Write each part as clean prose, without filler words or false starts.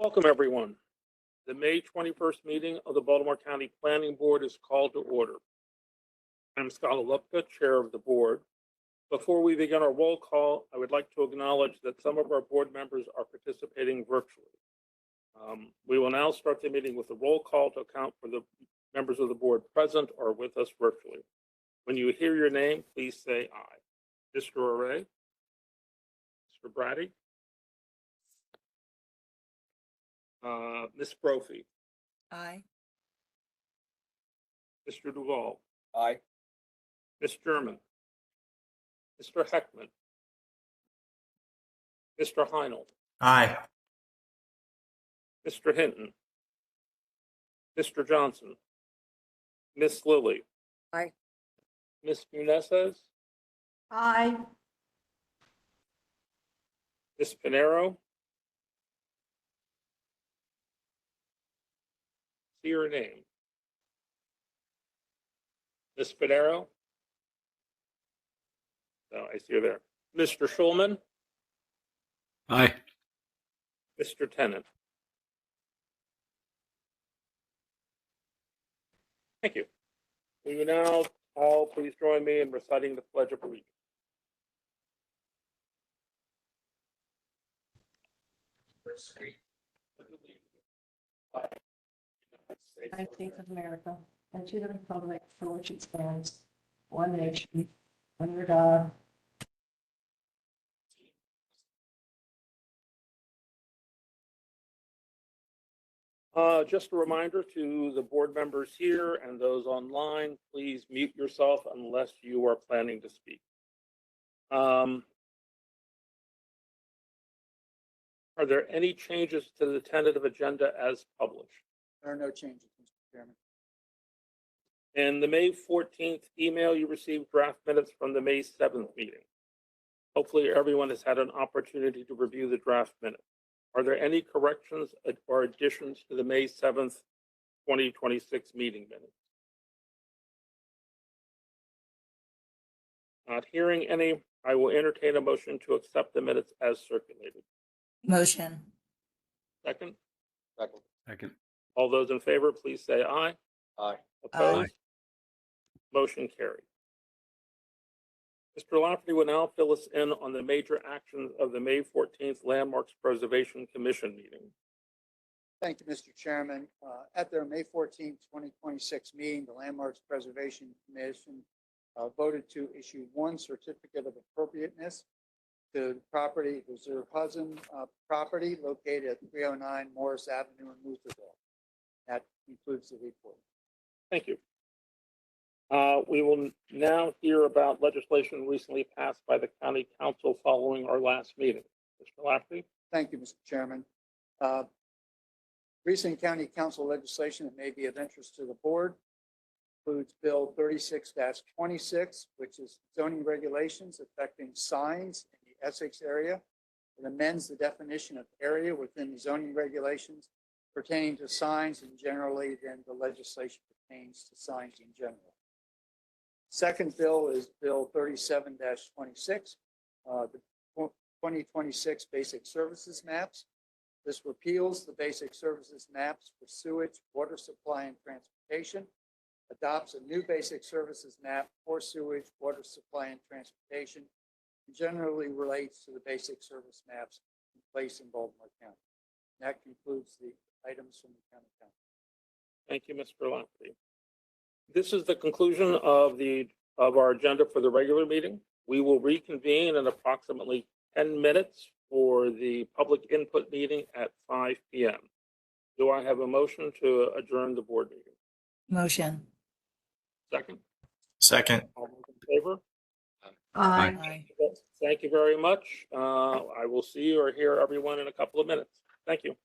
Welcome, everyone. The May 21st meeting of the Baltimore County Planning Board is called to order. I'm Scott Lupka, Chair of the Board. Before we begin our roll call, I would like to acknowledge that some of our board members are participating virtually. We will now start the meeting with a roll call to account for the members of the board present or with us virtually. When you hear your name, please say aye. Mr. Array? Mr. Brady? Ms. Brophy? Aye. Mr. Duval? Aye. Ms. German? Mr. Heckman? Mr. Heinel? Aye. Mr. Hinton? Mr. Johnson? Ms. Lilly? Aye. Ms. Munezes? Aye. Ms. Pinero? See your name. Ms. Pinero? No, I see her there. Mr. Schulman? Aye. Mr. Tennant? Thank you. Will you now all please join me in reciting the Pledge of Allegiance? United States of America, and to the republic for which it stands, one nation, under God. Just a reminder to the board members here and those online, please mute yourself unless you are planning to speak. Are there any changes to the tentative agenda as published? There are no changes, Mr. Chairman. In the May 14th email, you received draft minutes from the May 7th meeting. Hopefully everyone has had an opportunity to review the draft minutes. Are there any corrections or additions to the May 7th, 2026 meeting minutes? Not hearing any, I will entertain a motion to accept the minutes as circulated. Motion. Second? Second. All those in favor, please say aye. Aye. Opposed? Motion carried. Mr. Lafferty will now fill us in on the major actions of the May 14th Landmarks Preservation Commission meeting. Thank you, Mr. Chairman. At their May 14, 2026 meeting, the Landmarks Preservation Commission voted to issue one certificate of appropriateness to the property, the Zurhausen property located at 309 Morris Avenue in Lutherville. That concludes the report. Thank you. We will now hear about legislation recently passed by the County Council following our last meeting. Mr. Lafferty? Thank you, Mr. Chairman. Recent County Council legislation that may be of interest to the board includes Bill 36-26, which is zoning regulations affecting signs in the Essex area. It amends the definition of area within the zoning regulations pertaining to signs and generally then the legislation pertains to signs in general. Second bill is Bill 37-26, the 2026 Basic Services Maps. This repeals the Basic Services Maps for sewage, water supply, and transportation, adopts a new Basic Services Map for sewage, water supply, and transportation, and generally relates to the Basic Service Maps in place in Baltimore County. That concludes the items from the County Council. Thank you, Mr. Lafferty. This is the conclusion of our agenda for the regular meeting. We will reconvene in approximately 10 minutes for the public input meeting at 5 p.m. Do I have a motion to adjourn the board meeting? Motion. Second? Second. All those in favor? Aye. Thank you very much. I will see you or hear everyone in a couple of minutes. Thank you.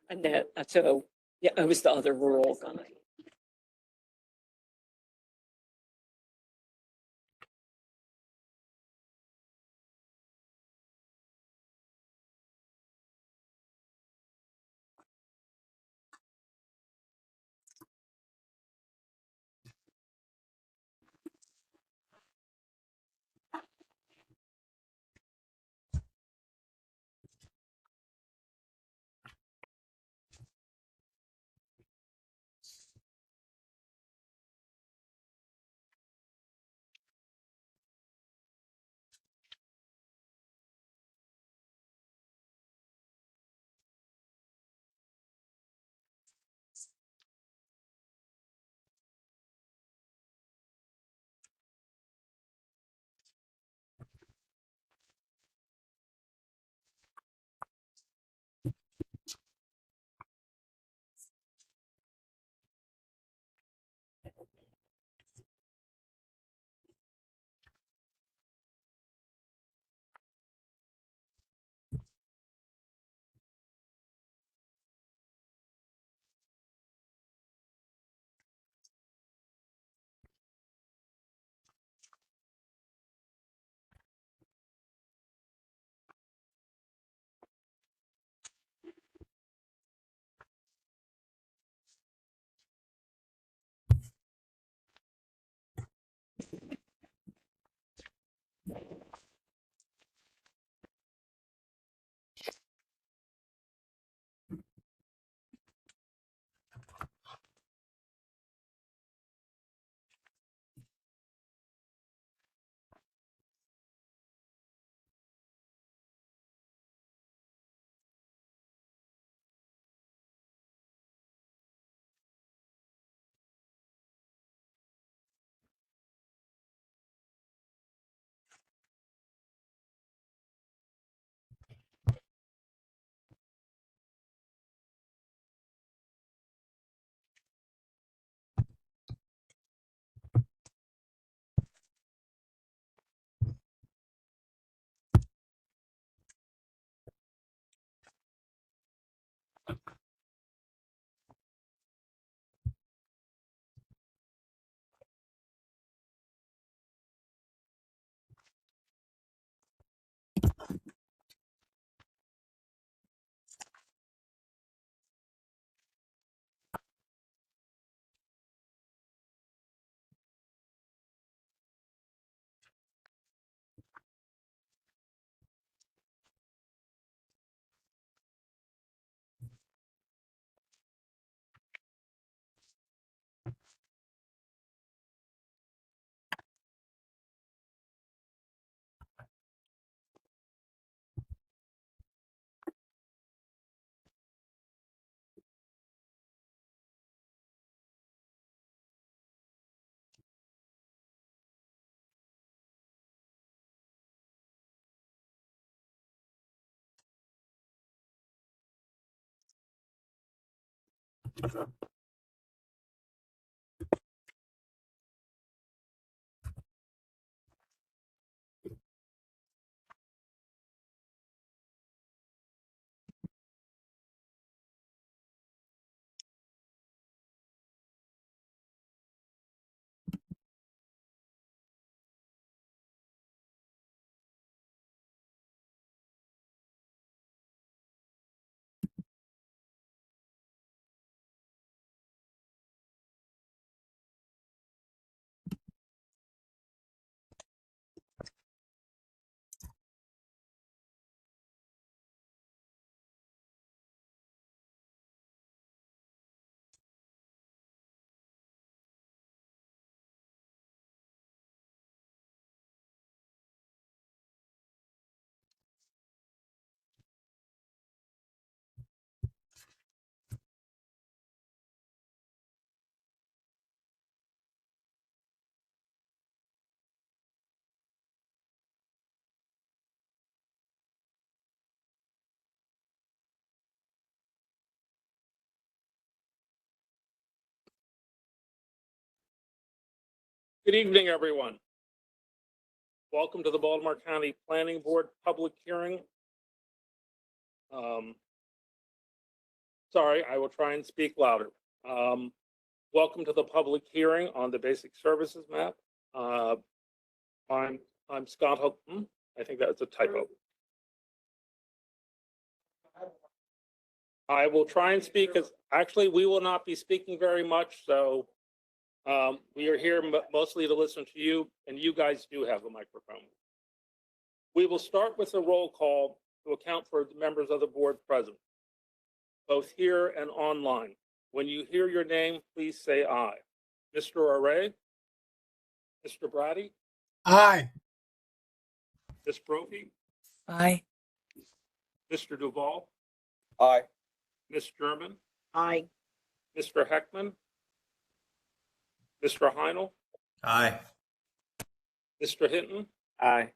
And that, so, yeah, it was the other rural guy. Good evening, everyone. Welcome to the Baltimore County Planning Board public hearing. Sorry, I will try and speak louder. Welcome to the public hearing on the basic services map. I'm Scott Houghton. I think that's a typo. I will try and speak as, actually, we will not be speaking very much, so we are here mostly to listen to you, and you guys do have a microphone. We will start with a roll call to account for the members of the board present, both here and online. When you hear your name, please say aye. Mr. Array? Mr. Brady? Aye. Ms. Brophy? Aye. Mr. Duval? Aye. Ms. German? Aye. Mr. Heckman? Mr. Heinel? Aye. Mr. Hinton? Aye.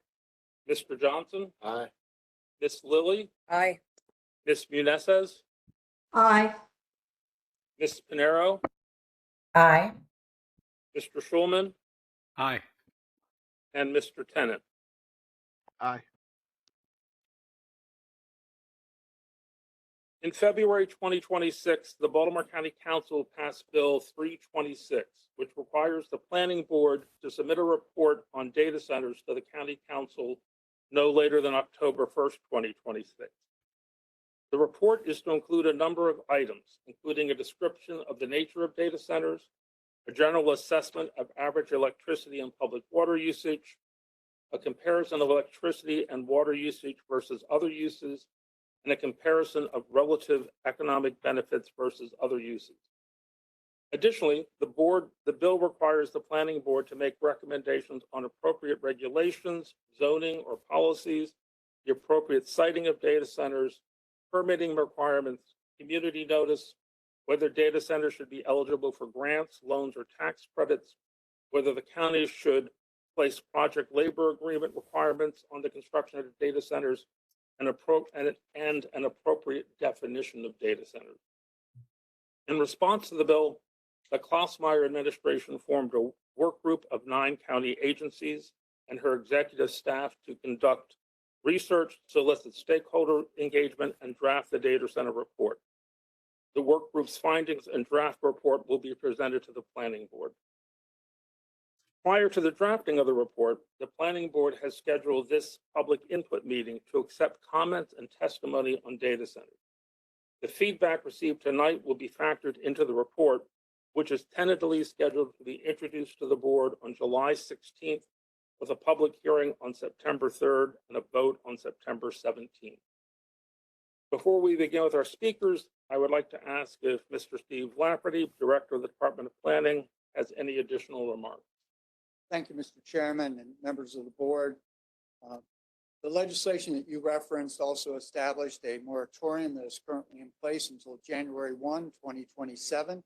Mr. Johnson? Aye. Ms. Lilly? Aye. Ms. Munezes? Aye. Ms. Pinero? Aye. Mr. Schulman? Aye. And Mr. Tennant. Aye. In February 2026, the Baltimore County Council passed Bill 326, which requires the planning board to submit a report on data centers to the county council no later than October 1st, 2026. The report is to include a number of items, including a description of the nature of data centers, a general assessment of average electricity and public water usage, a comparison of electricity and water usage versus other uses, and a comparison of relative economic benefits versus other uses. Additionally, the bill requires the planning board to make recommendations on appropriate regulations, zoning, or policies, the appropriate siting of data centers, permitting requirements, community notice, whether data centers should be eligible for grants, loans, or tax credits, whether the county should place project labor agreement requirements on the construction of data centers, and an appropriate definition of data centers. In response to the bill, the Klausmeier administration formed a work group of 9 county agencies and her executive staff to conduct research, solicit stakeholder engagement, and draft the data center report. The work group's findings and draft report will be presented to the planning board. Prior to the drafting of the report, the planning board has scheduled this public input meeting to accept comments and testimony on data centers. The feedback received tonight will be factored into the report, which is tentatively scheduled to be introduced to the board on July 16th, with a public hearing on September 3rd and a vote on September 17th. Before we begin with our speakers, I would like to ask if Mr. Steve Lafferty, Director of the Department of Planning, has any additional remarks. Thank you, Mr. Chairman and members of the board. The legislation that you referenced also established a moratorium that is currently in place until January 1, 2027,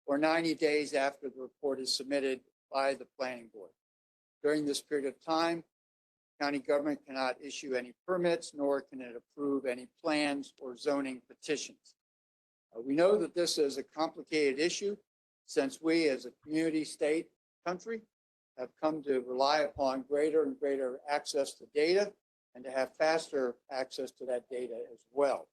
or 90 days after the report is submitted by the planning board. During this period of time, county government cannot issue any permits, nor can it approve any plans or zoning petitions. We know that this is a complicated issue since we as a community, state, country have come to rely upon greater and greater access to data and to have faster access to that data as well.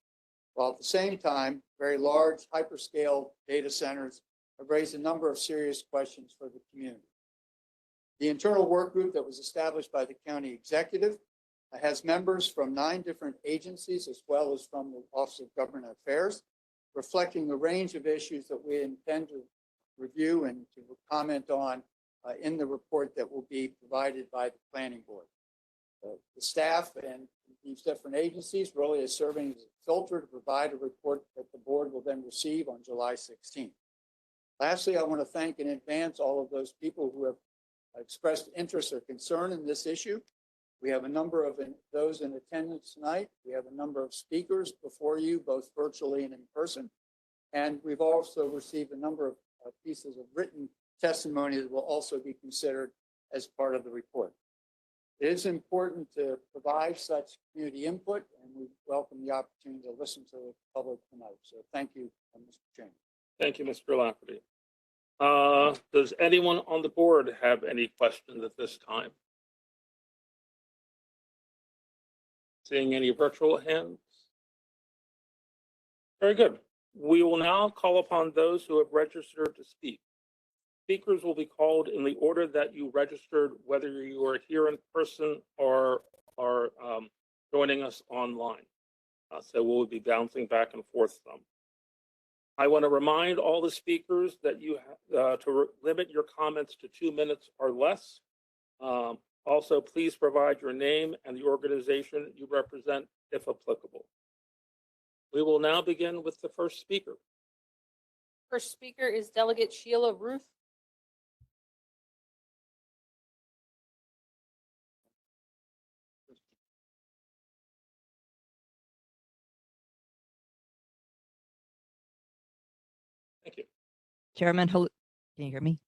While at the same time, very large hyperscale data centers have raised a number of serious questions for the community. The internal work group that was established by the county executive has members from 9 different agencies as well as from the Office of Government Affairs, reflecting the range of issues that we intend to review and to comment on in the report that will be provided by the planning board. The staff and these different agencies really is serving as a filter to provide a report that the board will then receive on July 16th. Lastly, I want to thank in advance all of those people who have expressed interest or concern in this issue. We have a number of those in attendance tonight. We have a number of speakers before you, both virtually and in person. And we've also received a number of pieces of written testimony that will also be considered as part of the report. It is important to provide such community input, and we welcome the opportunity to listen to the public tonight. So thank you, Mr. Chairman. Thank you, Mr. Lafferty. Does anyone on the board have any questions at this time? Seeing any virtual hands? Very good. We will now call upon those who have registered to speak. Speakers will be called in the order that you registered, whether you are here in person or are joining us online. So we'll be bouncing back and forth some. I want to remind all the speakers that you have to limit your comments to 2 minutes or less. Also, please provide your name and the organization you represent if applicable. We will now begin with the first speaker. First speaker is Delegate Sheila Ruth. Thank you. Chairman, can you hear me?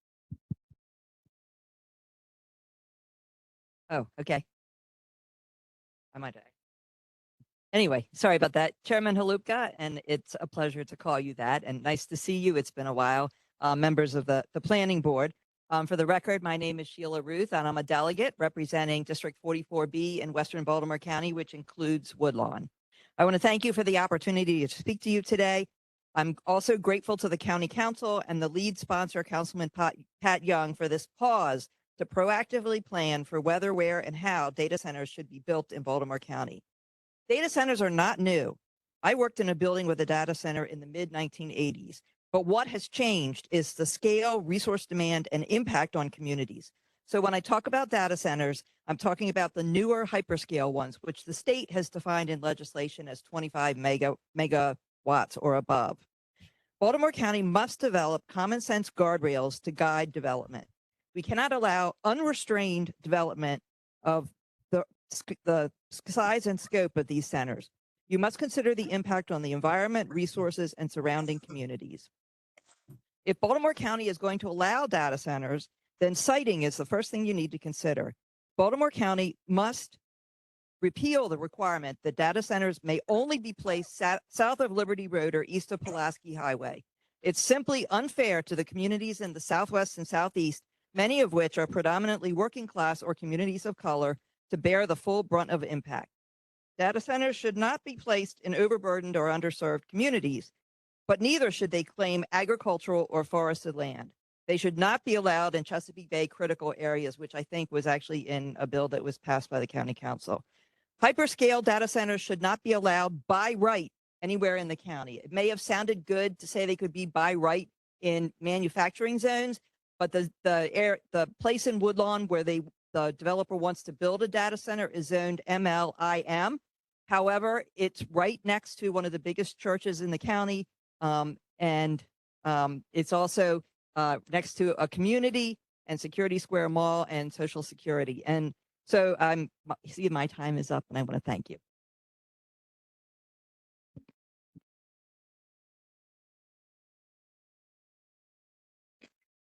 Oh, okay. I might have. Anyway, sorry about that. Chairman Halupka, and it's a pleasure to call you that, and nice to see you. It's been a while. Members of the planning board. For the record, my name is Sheila Ruth, and I'm a delegate representing District 44B in Western Baltimore County, which includes Woodlawn. I want to thank you for the opportunity to speak to you today. I'm also grateful to the County Council and the lead sponsor, Councilman Pat Young, for this pause to proactively plan for whether, where, and how data centers should be built in Baltimore County. Data centers are not new. I worked in a building with a data center in the mid-1980s, but what has changed is the scale, resource demand, and impact on communities. So when I talk about data centers, I'm talking about the newer hyperscale ones, which the state has defined in legislation as 25 megawatts or above. Baltimore County must develop common sense guardrails to guide development. We cannot allow unrestrained development of the size and scope of these centers. You must consider the impact on the environment, resources, and surrounding communities. If Baltimore County is going to allow data centers, then siting is the first thing you need to consider. Baltimore County must repeal the requirement that data centers may only be placed south of Liberty Road or east of Pulaski Highway. It's simply unfair to the communities in the Southwest and Southeast, many of which are predominantly working class or communities of color, to bear the full brunt of impact. Data centers should not be placed in overburdened or underserved communities, but neither should they claim agricultural or forested land. They should not be allowed in Chesapeake Bay critical areas, which I think was actually in a bill that was passed by the County Council. Hyperscale data centers should not be allowed by right anywhere in the county. It may have sounded good to say they could be by right in manufacturing zones, but the place in Woodlawn where the developer wants to build a data center is zoned MLIM. However, it's right next to one of the biggest churches in the county, and it's also next to a community and Security Square Mall and Social Security. And so see, my time is up, and I want to thank you.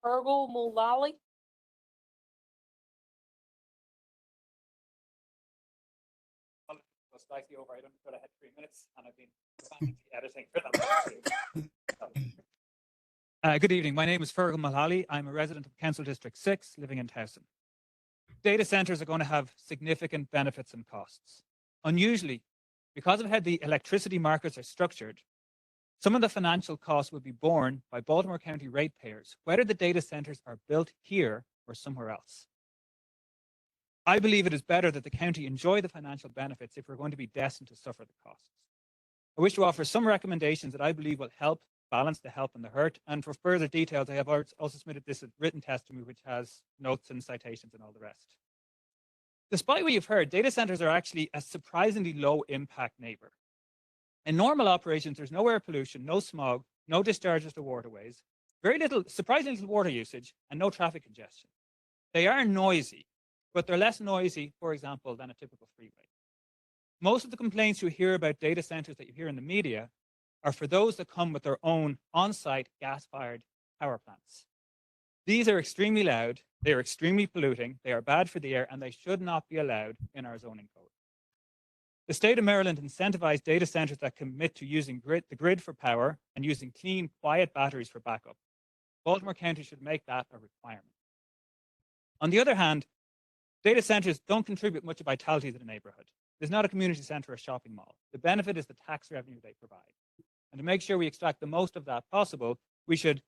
Fergal Mulally. Slightly over. I don't know, I had 3 minutes, and I've been editing for them. Good evening. My name is Fergal Mulally. I'm a resident of Council District 6, living in Towson. Data centers are going to have significant benefits and costs. Unusually, because of how the electricity markets are structured, some of the financial costs will be borne by Baltimore County ratepayers, whether the data centers are built here or somewhere else. I believe it is better that the county enjoy the financial benefits if we're going to be destined to suffer the costs. I wish to offer some recommendations that I believe will help balance the help and the hurt. And for further details, I have also submitted this written testimony, which has notes and citations and all the rest. Despite what you've heard, data centers are actually a surprisingly low impact neighbor. In normal operations, there's no air pollution, no smog, no discharges to waterways, surprisingly little water usage, and no traffic congestion. They are noisy, but they're less noisy, for example, than a typical freeway. Most of the complaints you hear about data centers that you hear in the media are for those that come with their own on-site gas-fired power plants. These are extremely loud, they are extremely polluting, they are bad for the air, and they should not be allowed in our zoning code. The state of Maryland incentivized data centers that commit to using the grid for power and using clean, quiet batteries for backup. Baltimore County should make that a requirement. On the other hand, data centers don't contribute much vitality to the neighborhood. There's not a community center or shopping mall. The benefit is the tax revenue they provide. And to make sure we extract the most of that possible, we should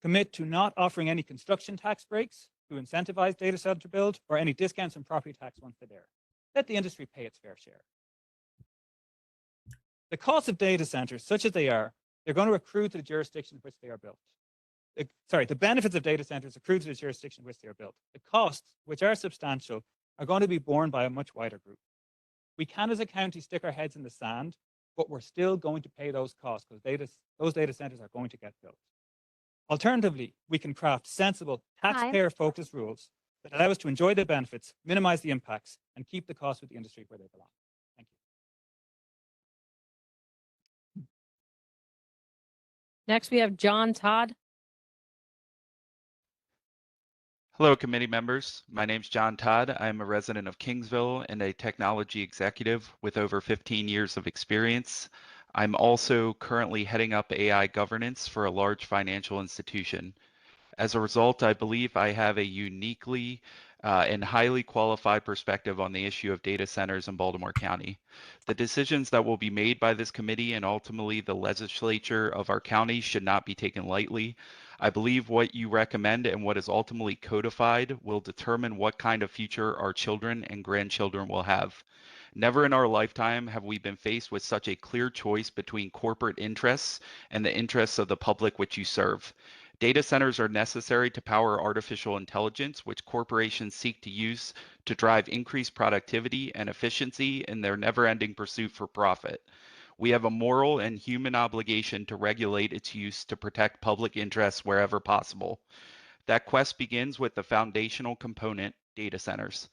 commit to not offering any construction tax breaks to incentivize data center build or any discounts on property tax once they're there. Let the industry pay its fair share. The costs of data centers, such as they are, they're going to accrue to the jurisdiction in which they are built. The benefits of data centers accrue to the jurisdiction in which they are built. The costs, which are substantial, are going to be borne by a much wider group. We can, as a county, stick our heads in the sand, but we're still going to pay those costs because those data centers are going to get built. Alternatively, we can craft sensible, taxpayer-focused rules that allow us to enjoy the benefits, minimize the impacts, and keep the costs with the industry where they belong. Thank you. Next, we have John Todd. Hello, committee members. My name's John Todd. I'm a resident of Kingsville and a technology executive with over 15 years of experience. I'm also currently heading up AI governance for a large financial institution. As a result, I believe I have a uniquely and highly qualified perspective on the issue of data centers in Baltimore County. The decisions that will be made by this committee and ultimately the legislature of our county should not be taken lightly. I believe what you recommend and what is ultimately codified will determine what kind of future our children and grandchildren will have. Never in our lifetime have we been faced with such a clear choice between corporate interests and the interests of the public which you serve. Data centers are necessary to power artificial intelligence, which corporations seek to use to drive increased productivity and efficiency in their never-ending pursuit for profit. We have a moral and human obligation to regulate its use to protect public interests wherever possible. That quest begins with the foundational component, data centers.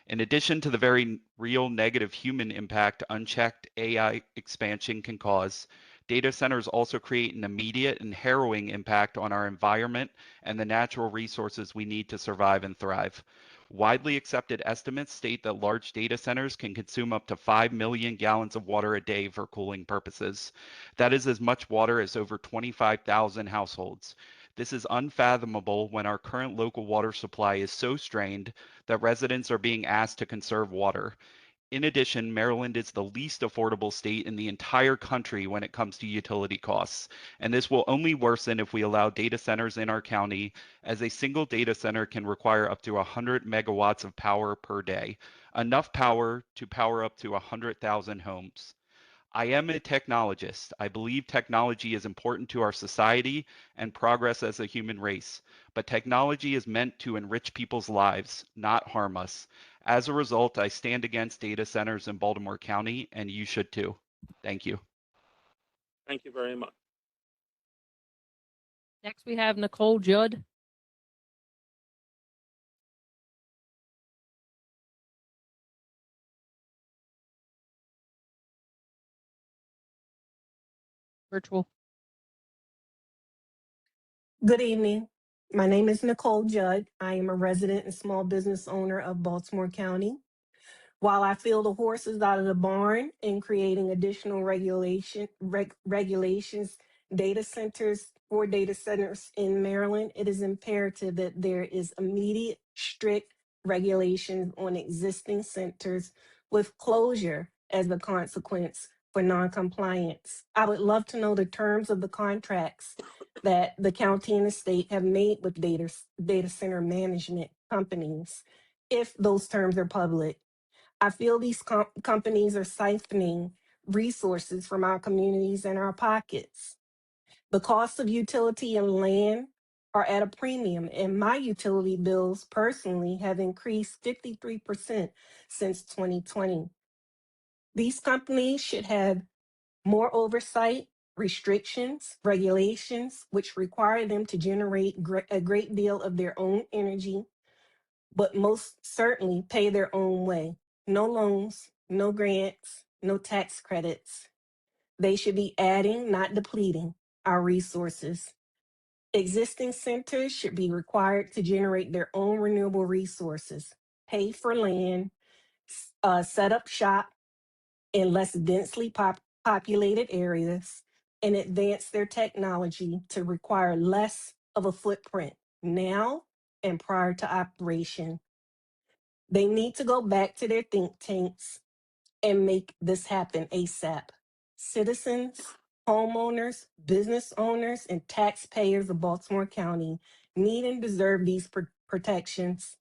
In addition to the very real negative human impact unchecked AI expansion can cause, data centers also create an immediate and harrowing impact on our environment and the natural resources we need to survive and thrive. Widely accepted estimates state that large data centers can consume up to 5 million gallons of water a day for cooling purposes. That is as much water as over 25,000 households. This is unfathomable when our current local water supply is so strained that residents are being asked to conserve water. In addition, Maryland is the least affordable state in the entire country when it comes to utility costs, and this will only worsen if we allow data centers in our county, as a single data center can require up to 100 megawatts of power per day, enough power to power up to 100,000 homes. I am a technologist. I believe technology is important to our society and progress as a human race, but technology is meant to enrich people's lives, not harm us. As a result, I stand against data centers in Baltimore County, and you should too. Thank you. Thank you very much. Next, we have Nicole Judd. Virtual. Good evening. My name is Nicole Judd. I am a resident and small business owner of Baltimore County. While I feel the horses out of the barn in creating additional regulations, data centers in Maryland, it is imperative that there is immediate, strict regulations on existing centers with closure as the consequence for noncompliance. I would love to know the terms of the contracts that the county and the state have made with data center management companies, if those terms are public. I feel these companies are siphoning resources from our communities and our pockets. The cost of utility and land are at a premium, and my utility bills personally have increased 53% since 2020. These companies should have more oversight, restrictions, regulations, which require them to generate a great deal of their own energy, but most certainly pay their own way. No loans, no grants, no tax credits. They should be adding, not depleting, our resources. Existing centers should be required to generate their own renewable resources, pay for land, set up shop in less densely populated areas, and advance their technology to require less of a footprint now and prior to operation. They need to go back to their think tanks and make this happen ASAP. Citizens, Homeowners, business owners, and taxpayers of Baltimore County need and deserve these protections.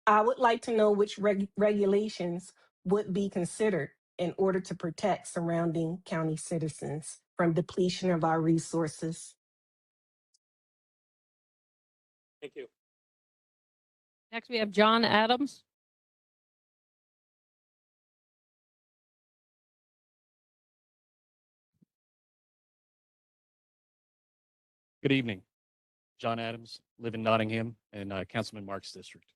I would like to know which regulations would be considered in order to protect surrounding county citizens from depletion of our resources. Thank you. Next, we have John Adams. Good evening. John Adams, live in Nottingham and Councilman Mark's district.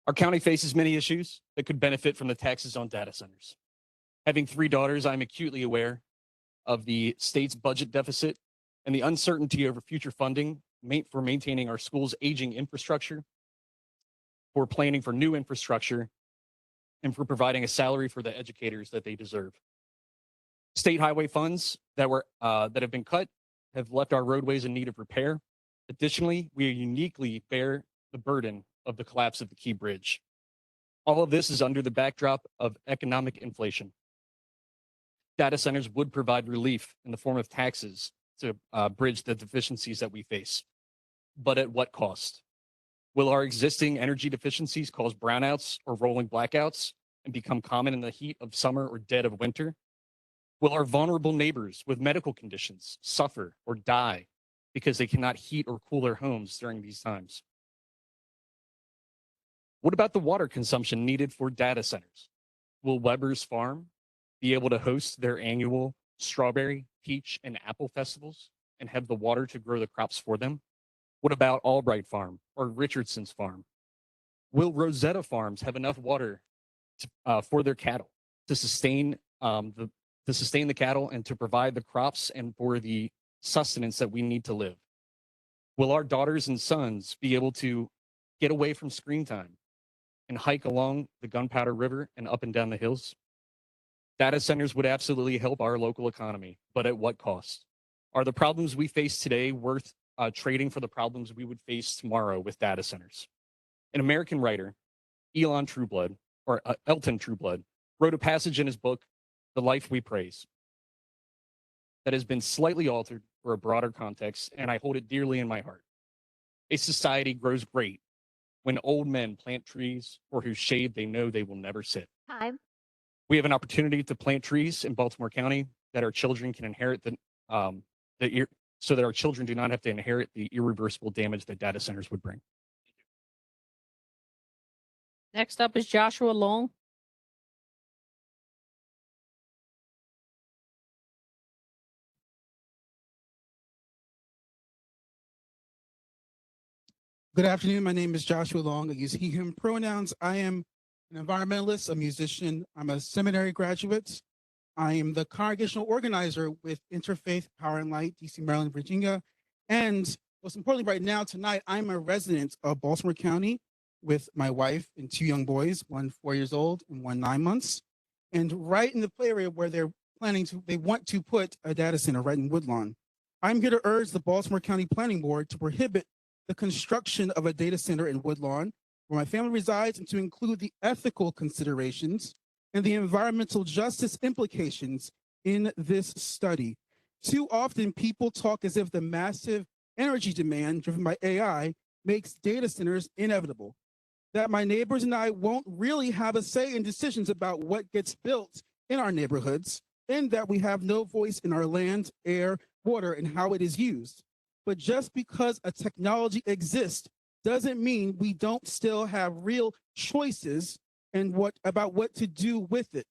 Our county faces many issues that could benefit from the taxes on data centers. Having 3 daughters, I'm acutely aware of the state's budget deficit and the uncertainty over future funding for maintaining our schools' aging infrastructure, for planning for new infrastructure, and for providing a salary for the educators that they deserve. State highway funds that have been cut have left our roadways in need of repair. Additionally, we uniquely bear the burden of the collapse of the Key Bridge. All of this is under the backdrop of economic inflation. Data centers would provide relief in the form of taxes to bridge the deficiencies that we face. But at what cost? Will our existing energy deficiencies cause brownouts or rolling blackouts and become common in the heat of summer or dead of winter? Will our vulnerable neighbors with medical conditions suffer or die because they cannot heat or cool their homes during these times? What about the water consumption needed for data centers? Will Weber's Farm be able to host their annual strawberry, peach, and apple festivals and have the water to grow the crops for them? What about Albright Farm or Richardson's Farm? Will Rosetta Farms have enough water for their cattle to sustain the cattle and to provide the crops and for the sustenance that we need to live? Will our daughters and sons be able to get away from screen time and hike along the Gunpowder River and up and down the hills? Data centers would absolutely help our local economy, but at what cost? Are the problems we face today worth trading for the problems we would face tomorrow with data centers? An American writer, Elton Trueblood, wrote a passage in his book, The Life We Praise, that has been slightly altered for a broader context, and I hold it dearly in my heart. A society grows great when old men plant trees for whose shade they know they will never sit. Time. We have an opportunity to plant trees in Baltimore County that our children can inherit so that our children do not have to inherit the irreversible damage that data centers would bring. Next up is Joshua Long. Good afternoon. My name is Joshua Long. I use he, him pronouns. I am an environmentalist, a musician. I'm a seminary graduate. I am the congregational organizer with Interfaith Power and Light, DC, Maryland, Virginia. And most importantly, right now, tonight, I'm a resident of Baltimore County with my wife and 2 young boys, one 4 years old and one 9 months. And right in the play area where they want to put a data center right in Woodlawn. I'm here to urge the Baltimore County Planning Board to prohibit the construction of a data center in Woodlawn, where my family resides, and to include the ethical considerations and the environmental justice implications in this study. Too often, people talk as if the massive energy demand driven by AI makes data centers inevitable, that my neighbors and I won't really have a say in decisions about what gets built in our neighborhoods, and that we have no voice in our land, air, water, and how it is used. But just because a technology exists doesn't mean we don't still have real choices and about what to do with it.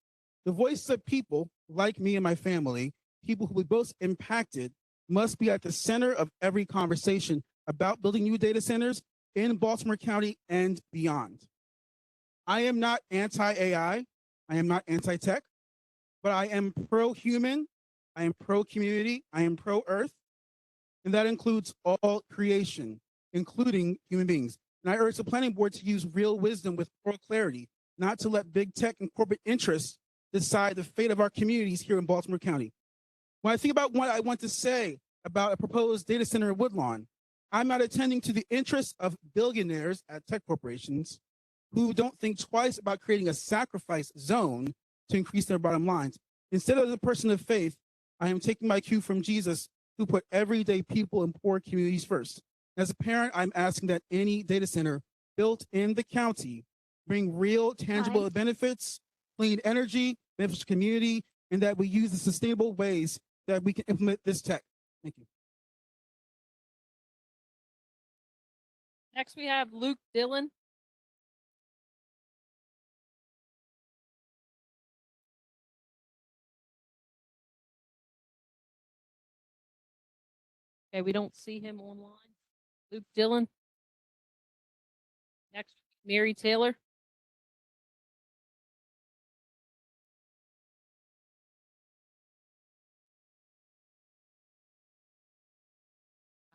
The voices of people like me and my family, people who will be most impacted, must be at the center of every conversation about building new data centers in Baltimore County and beyond. I am not anti-AI, I am not anti-tech, but I am pro-human, I am pro-community, I am pro-earth, and that includes all creation, including human beings. And I urge the planning board to use real wisdom with moral clarity, not to let big tech and corporate interests decide the fate of our communities here in Baltimore County. When I think about what I want to say about a proposed data center in Woodlawn, I'm not attending to the interests of billionaires at tech corporations who don't think twice about creating a sacrifice zone to increase their bottom lines. Instead, as a person of faith, I am taking my cue from Jesus, who put everyday people and poor communities first. As a parent, I'm asking that any data center built in the county bring real, tangible benefits, clean energy, benefits to community, and that we use the sustainable ways that we can implement this tech. Thank you. Next, we have Luke Dillon. Okay, we don't see him online. Luke Dillon. Next, Mary Taylor.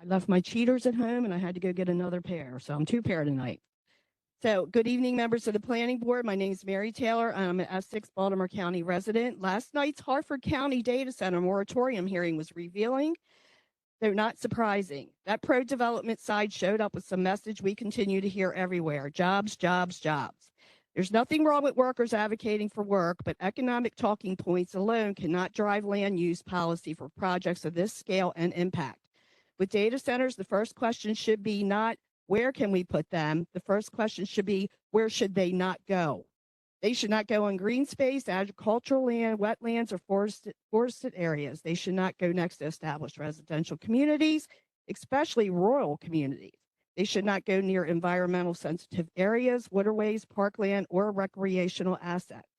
I left my cheaters at home and I had to go get another pair. So I'm two pair tonight. So good evening, members of the planning board. My name is Mary Taylor. I'm an Essex, Baltimore County resident. Last night's Harford County Data Center moratorium hearing was revealing, though not surprising. That pro-development side showed up with some message we continue to hear everywhere: jobs, jobs, jobs. There's nothing wrong with workers advocating for work, but economic talking points alone cannot drive land use policy for projects of this scale and impact. With data centers, the first question should be not where can we put them? The first question should be where should they not go? They should not go on green space, agricultural land, wetlands, or forested areas. They should not go next to established residential communities, especially rural communities. They should not go near environmental sensitive areas, waterways, parkland, or recreational assets.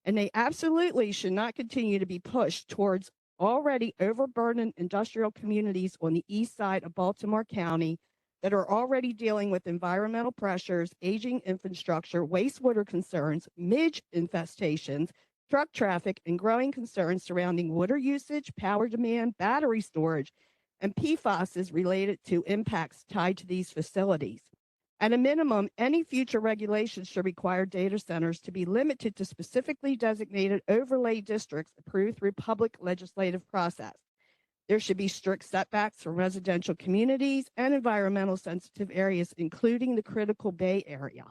And they absolutely should not continue to be pushed towards already overburdened industrial communities on the east side of Baltimore County that are already dealing with environmental pressures, aging infrastructure, wastewater concerns, midge infestations, truck traffic, and growing concerns surrounding water usage, power demand, battery storage, and PFAS related to impacts tied to these facilities. At a minimum, any future regulations should require data centers to be limited to specifically designated overlay districts approved through public legislative process. There should be strict setbacks for residential communities and environmental sensitive areas, including the critical Bay Area.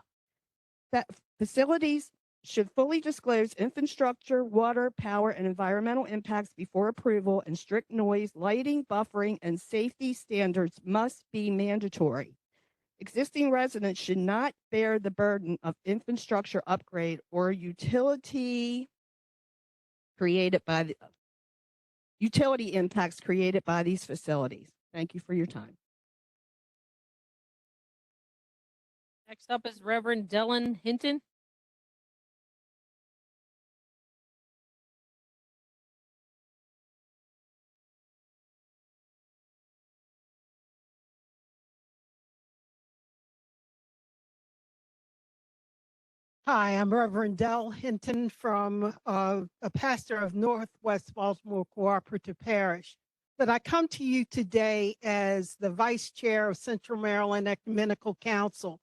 That facilities should fully disclose infrastructure, water, power, and environmental impacts before approval, and strict noise, lighting, buffering, and safety standards must be mandatory. Existing residents should not bear the burden of infrastructure upgrade or utility impacts created by these facilities. Thank you for your time. Next up is Reverend Dylan Hinton. Hi, I'm Reverend Del Hinton from a pastor of Northwest Baltimore Cooperative Parish. But I come to you today as the Vice Chair of Central Maryland Ecumenical Council.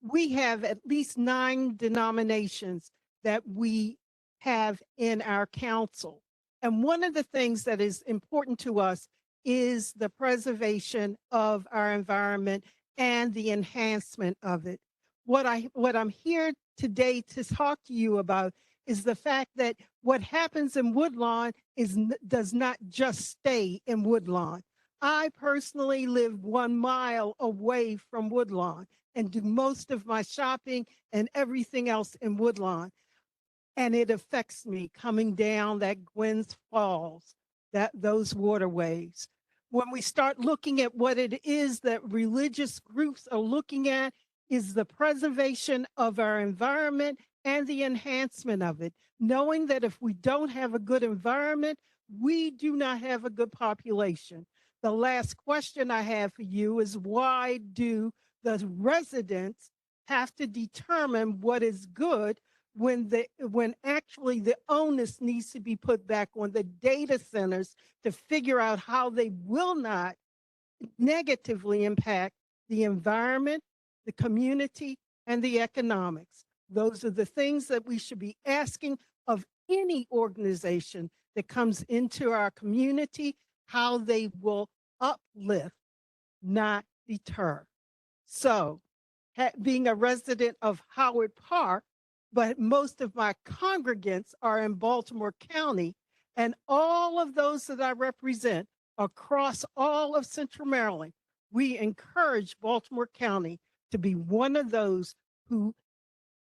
We have at least 9 denominations that we have in our council. And one of the things that is important to us is the preservation of our environment and the enhancement of it. What I'm here today to talk to you about is the fact that what happens in Woodlawn does not just stay in Woodlawn. I personally live 1 mile away from Woodlawn and do most of my shopping and everything else in Woodlawn. And it affects me coming down that Gwynns Falls, those waterways. When we start looking at what it is that religious groups are looking at, is the preservation of our environment and the enhancement of it, knowing that if we don't have a good environment, we do not have a good population. The last question I have for you is, why do the residents have to determine what is good when actually the onus needs to be put back on the data centers to figure out how they will not negatively impact the environment, the community, and the economics? Those are the things that we should be asking of any organization that comes into our community, how they will uplift, not deter. So, being a resident of Howard Park, but most of my congregants are in Baltimore County, and all of those that I represent across all of Central Maryland, we encourage Baltimore County to be one of those who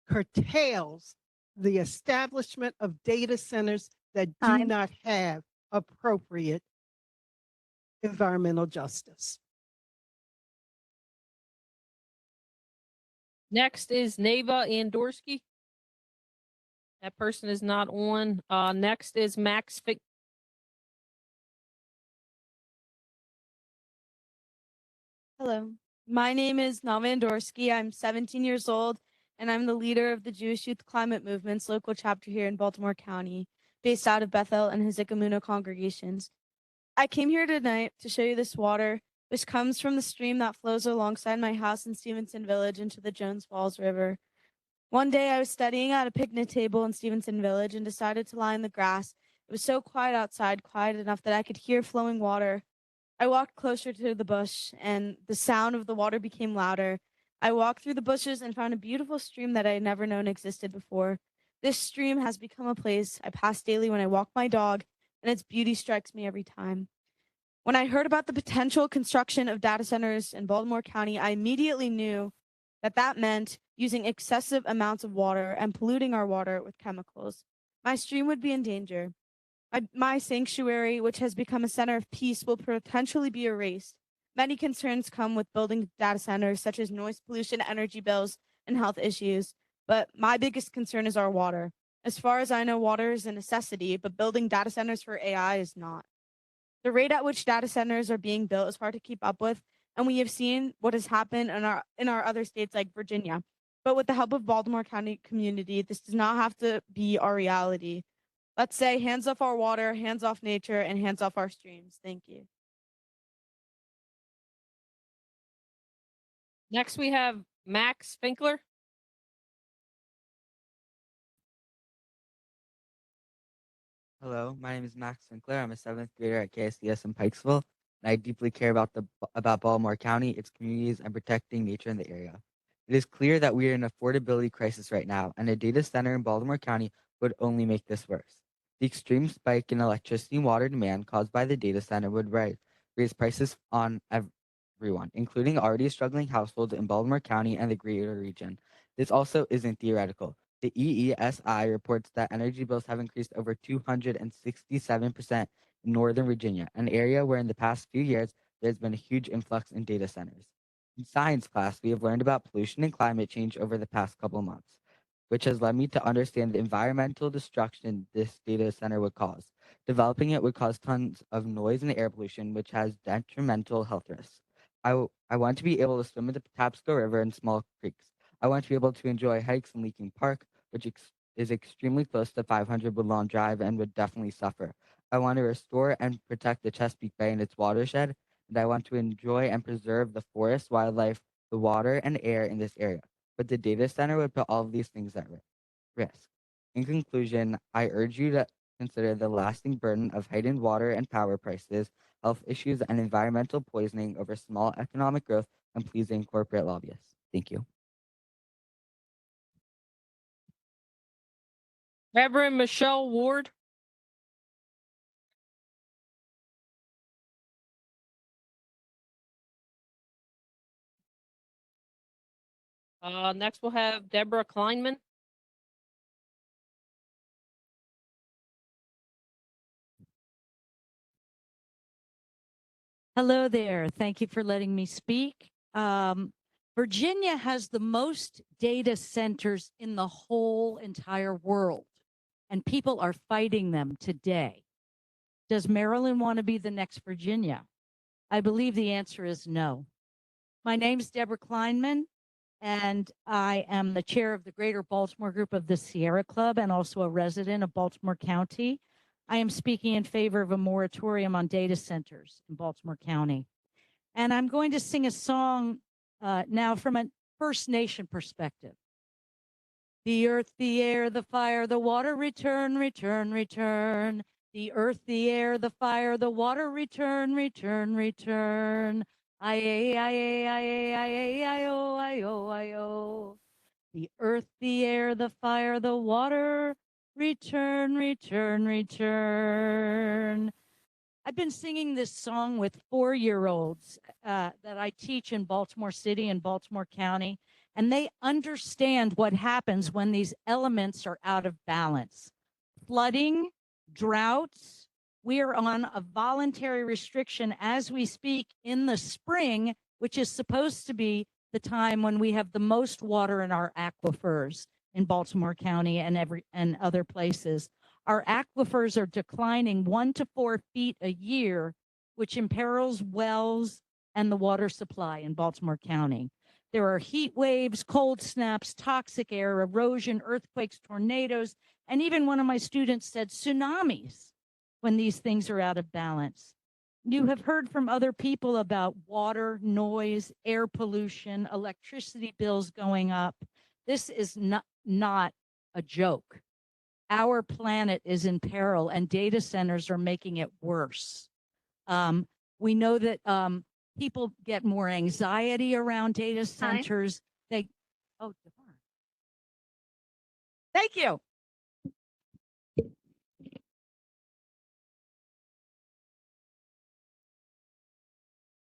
curtails the establishment of data centers that do not have appropriate environmental justice. Next is Neva Andorsky. That person is not on. Next is Max Hello, my name is Nava Andorsky. I'm 17 years old, and I'm the leader of the Jewish Youth Climate Movement's local chapter here in Baltimore County, based out of Bethel and Hezekiah congregations. I came here tonight to show you this water, which comes from the stream that flows alongside my house in Stevenson Village into the Jones Falls River. One day I was studying at a picnic table in Stevenson Village and decided to lie in the grass. It was so quiet outside, quiet enough that I could hear flowing water. I walked closer to the bush, and the sound of the water became louder. I walked through the bushes and found a beautiful stream that I had never known existed before. This stream has become a place I pass daily when I walk my dog, and its beauty strikes me every time. When I heard about the potential construction of data centers in Baltimore County, I immediately knew that that meant using excessive amounts of water and polluting our water with chemicals. My stream would be in danger. My sanctuary, which has become a center of peace, will potentially be erased. Many concerns come with building data centers, such as noise pollution, energy bills, and health issues. But my biggest concern is our water. As far as I know, water is a necessity, but building data centers for AI is not. The rate at which data centers are being built is hard to keep up with, and we have seen what has happened in our other states like Virginia. But with the help of Baltimore County community, this does not have to be our reality. Let's say hands off our water, hands off nature, and hands off our streams. Thank you. Next, we have Max Finkler. Hello, my name is Max Sinclair. I'm a seventh grader at KSDS in Pikesville, and I deeply care about Baltimore County, its communities, and protecting nature in the area. It is clear that we are in an affordability crisis right now, and a data center in Baltimore County would only make this worse. The extreme spike in electricity and water demand caused by the data center would raise prices on everyone, including already struggling households in Baltimore County and the greater region. This also isn't theoretical. The EESI reports that energy bills have increased over 267% in Northern Virginia, an area where in the past few years there's been a huge influx in data centers. In science class, we have learned about pollution and climate change over the past couple months, which has led me to understand the environmental destruction this data center would cause. Developing it would cause tons of noise and air pollution, which has detrimental health risks. I want to be able to swim in the Patapsco River and small creeks. I want to be able to enjoy hikes in Leaking Park, which is extremely close to 500 Woodlawn Drive and would definitely suffer. I want to restore and protect the Chesapeake Bay and its watershed, and I want to enjoy and preserve the forest, wildlife, the water, and air in this area. But the data center would put all of these things at risk. In conclusion, I urge you to consider the lasting burden of heightened water and power prices, health issues, and environmental poisoning over small economic growth and pleasing corporate lobbyists. Thank you. Reverend Michelle Ward. Next, we'll have Deborah Kleinman. Hello there. Thank you for letting me speak. Virginia has the most data centers in the whole entire world, and people are fighting them today. Does Maryland want to be the next Virginia? I believe the answer is no. My name is Deborah Kleinman, and I am the chair of the Greater Baltimore Group of the Sierra Club and also a resident of Baltimore County. I am speaking in favor of a moratorium on data centers in Baltimore County. And I'm going to sing a song now from a First Nation perspective. The earth, the air, the fire, the water, return, return, return. The earth, the air, the fire, the water, return, return, return. Aye, aye, aye, aye, aye, aye, oh, aye, oh, aye, oh. The earth, the air, the fire, the water, return, return, return. I've been singing this song with 4-year-olds that I teach in Baltimore City and Baltimore County, and they understand what happens when these elements are out of balance. Flooding, droughts. We are on a voluntary restriction as we speak in the spring, which is supposed to be the time when we have the most water in our aquifers in Baltimore County and other places. Our aquifers are declining 1 to 4 feet a year, which imperils wells and the water supply in Baltimore County. There are heat waves, cold snaps, toxic air, erosion, earthquakes, tornadoes, and even one of my students said tsunamis when these things are out of balance. You have heard from other people about water, noise, air pollution, electricity bills going up. This is not a joke. Our planet is in peril and data centers are making it worse. We know that people get more anxiety around data centers. Thank you.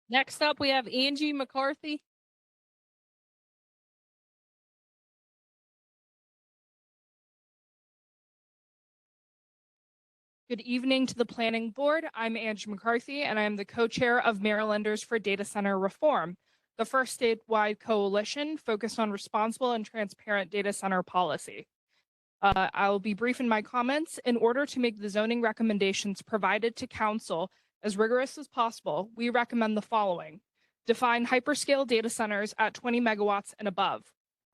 Next up, we have Angie McCarthy. Good evening to the Planning Board. I'm Angie McCarthy, and I'm the co-chair of Marylanders for Data Center Reform, the first statewide coalition focused on responsible and transparent data center policy. I'll be brief in my comments. In order to make the zoning recommendations provided to Council as rigorous as possible, we recommend the following. Define hyperscale data centers at 20 megawatts and above.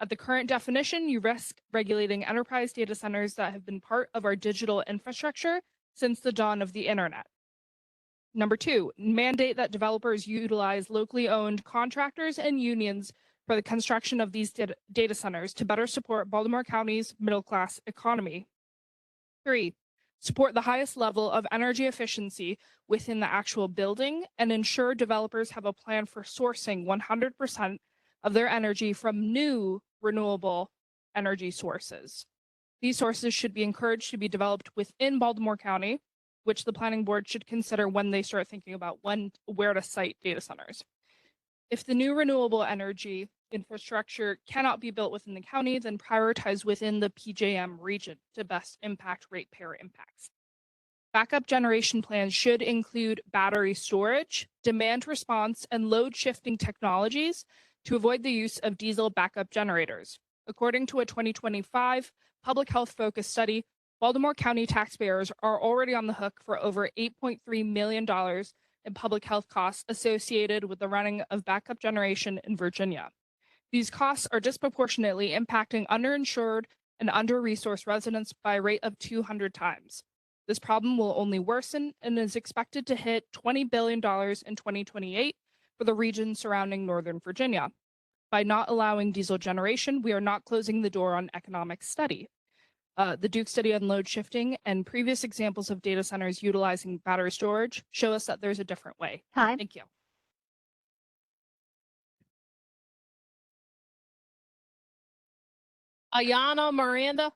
At the current definition, you risk regulating enterprise data centers that have been part of our digital infrastructure since the dawn of the internet. Number 2, mandate that developers utilize locally owned contractors and unions for the construction of these data centers to better support Baltimore County's middle-class economy. 3, support the highest level of energy efficiency within the actual building and ensure developers have a plan for sourcing 100% of their energy from new renewable energy sources. These sources should be encouraged to be developed within Baltimore County, which the planning board should consider when they start thinking about where to site data centers. If the new renewable energy infrastructure cannot be built within the county, then prioritize within the PJM region to best impact ratepayer impacts. Backup generation plans should include battery storage, demand response, and load shifting technologies to avoid the use of diesel backup generators. According to a 2025 public health focused study, Baltimore County taxpayers are already on the hook for over $8.3 million in public health costs associated with the running of backup generation in Virginia. These costs are disproportionately impacting underinsured and under-resourced residents by a rate of 200 times. This problem will only worsen and is expected to hit $20 billion in 2028 for the region surrounding Northern Virginia. By not allowing diesel generation, we are not closing the door on economic study. The Duke study on load shifting and previous examples of data centers utilizing battery storage show us that there's a different way. Thank you. Ayana Miranda.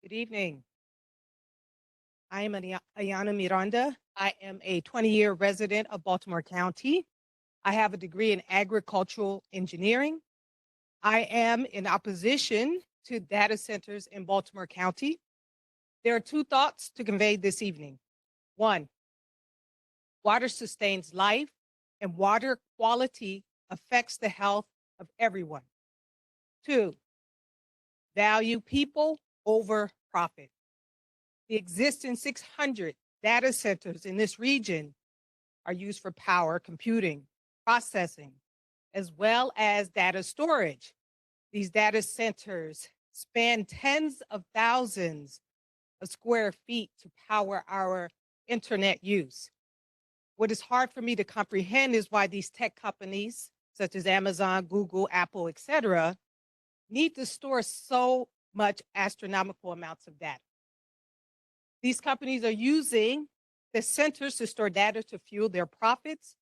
Good evening. I am Ayana Miranda. I am a 20-year resident of Baltimore County. I have a degree in agricultural engineering. I am in opposition to data centers in Baltimore County. There are 2 thoughts to convey this evening. 1, water sustains life, and water quality affects the health of everyone. 2, value people over profit. The existing 600 data centers in this region are used for power, computing, processing, as well as data storage. These data centers span tens of thousands of square feet to power our internet use. What is hard for me to comprehend is why these tech companies, such as Amazon, Google, Apple, etc., need to store so much astronomical amounts of data. These companies are using the centers to store data to fuel their profits.